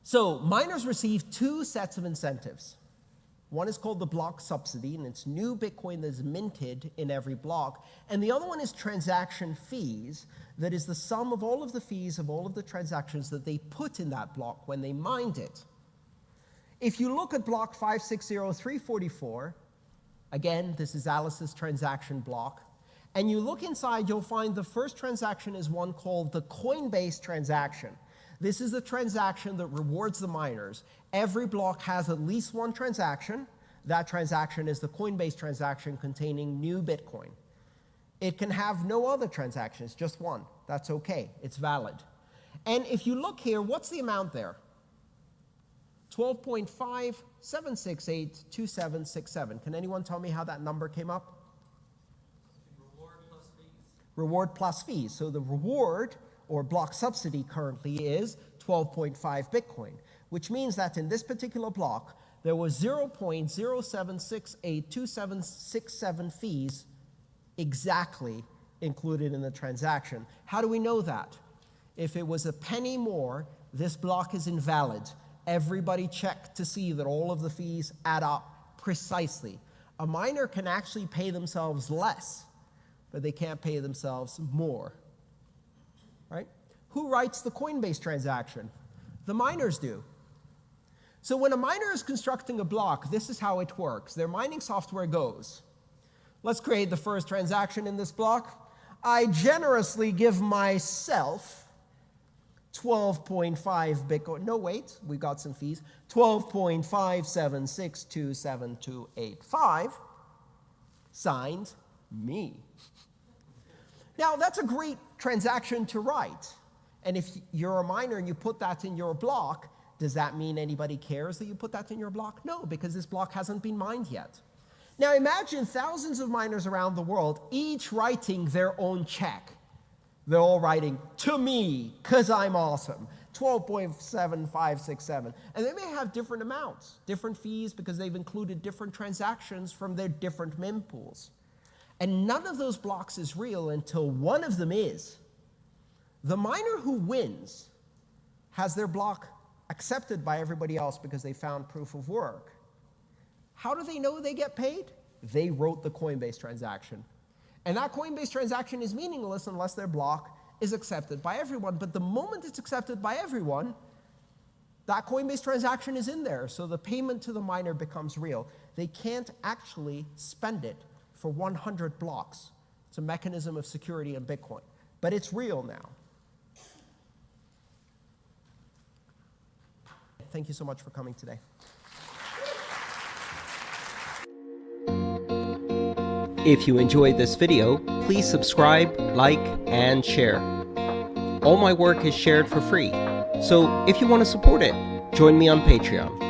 So miners receive 2 sets of incentives. One is called the block subsidy, and it's new Bitcoin that's minted in every block. And the other one is transaction fees, that is the sum of all of the fees of all of the transactions that they put in that block when they mined it. If you look at block 560,344, again, this is Alice's transaction block, and you look inside, you'll find the first transaction is one called the Coinbase transaction. This is the transaction that rewards the miners. Every block has at least one transaction. That transaction is the Coinbase transaction containing new Bitcoin. It can have no other transactions, just one. That's okay, it's valid. And if you look here, what's the amount there? 12.57682767. Can anyone tell me how that number came up? Reward plus fees. Reward plus fees. So the reward, or block subsidy, currently is 12.5 Bitcoin, which means that in this particular block, there was 0.07682767 fees exactly included in the transaction. How do we know that? If it was a penny more, this block is invalid. Everybody checked to see that all of the fees add up precisely. A miner can actually pay themselves less, but they can't pay themselves more. Right? Who writes the Coinbase transaction? The miners do. So when a miner is constructing a block, this is how it works. Their mining software goes, let's create the first transaction in this block. I generously give myself 12.5 Bitcoin. No, wait, we got some fees. 12.576272285, signed me. Now, that's a great transaction to write. And if you're a miner and you put that in your block, does that mean anybody cares that you put that in your block? No, because this block hasn't been mined yet. Now imagine thousands of miners around the world, each writing their own check. They're all writing, to me, because I'm awesome, 12.7567. And they may have different amounts, different fees, because they've included different transactions from their different mempools. And none of those blocks is real until one of them is. The miner who wins has their block accepted by everybody else because they found proof of work. How do they know they get paid? They wrote the Coinbase transaction. And that Coinbase transaction is meaningless unless their block is accepted by everyone. But the moment it's accepted by everyone, that Coinbase transaction is in there. So the payment to the miner becomes real. They can't actually spend it for 100 blocks. It's a mechanism of security in Bitcoin. But it's real now. Thank you so much for coming today. If you enjoyed this video, please subscribe, like, and share. All my work is shared for free, so if you want to support it, join me on Patreon.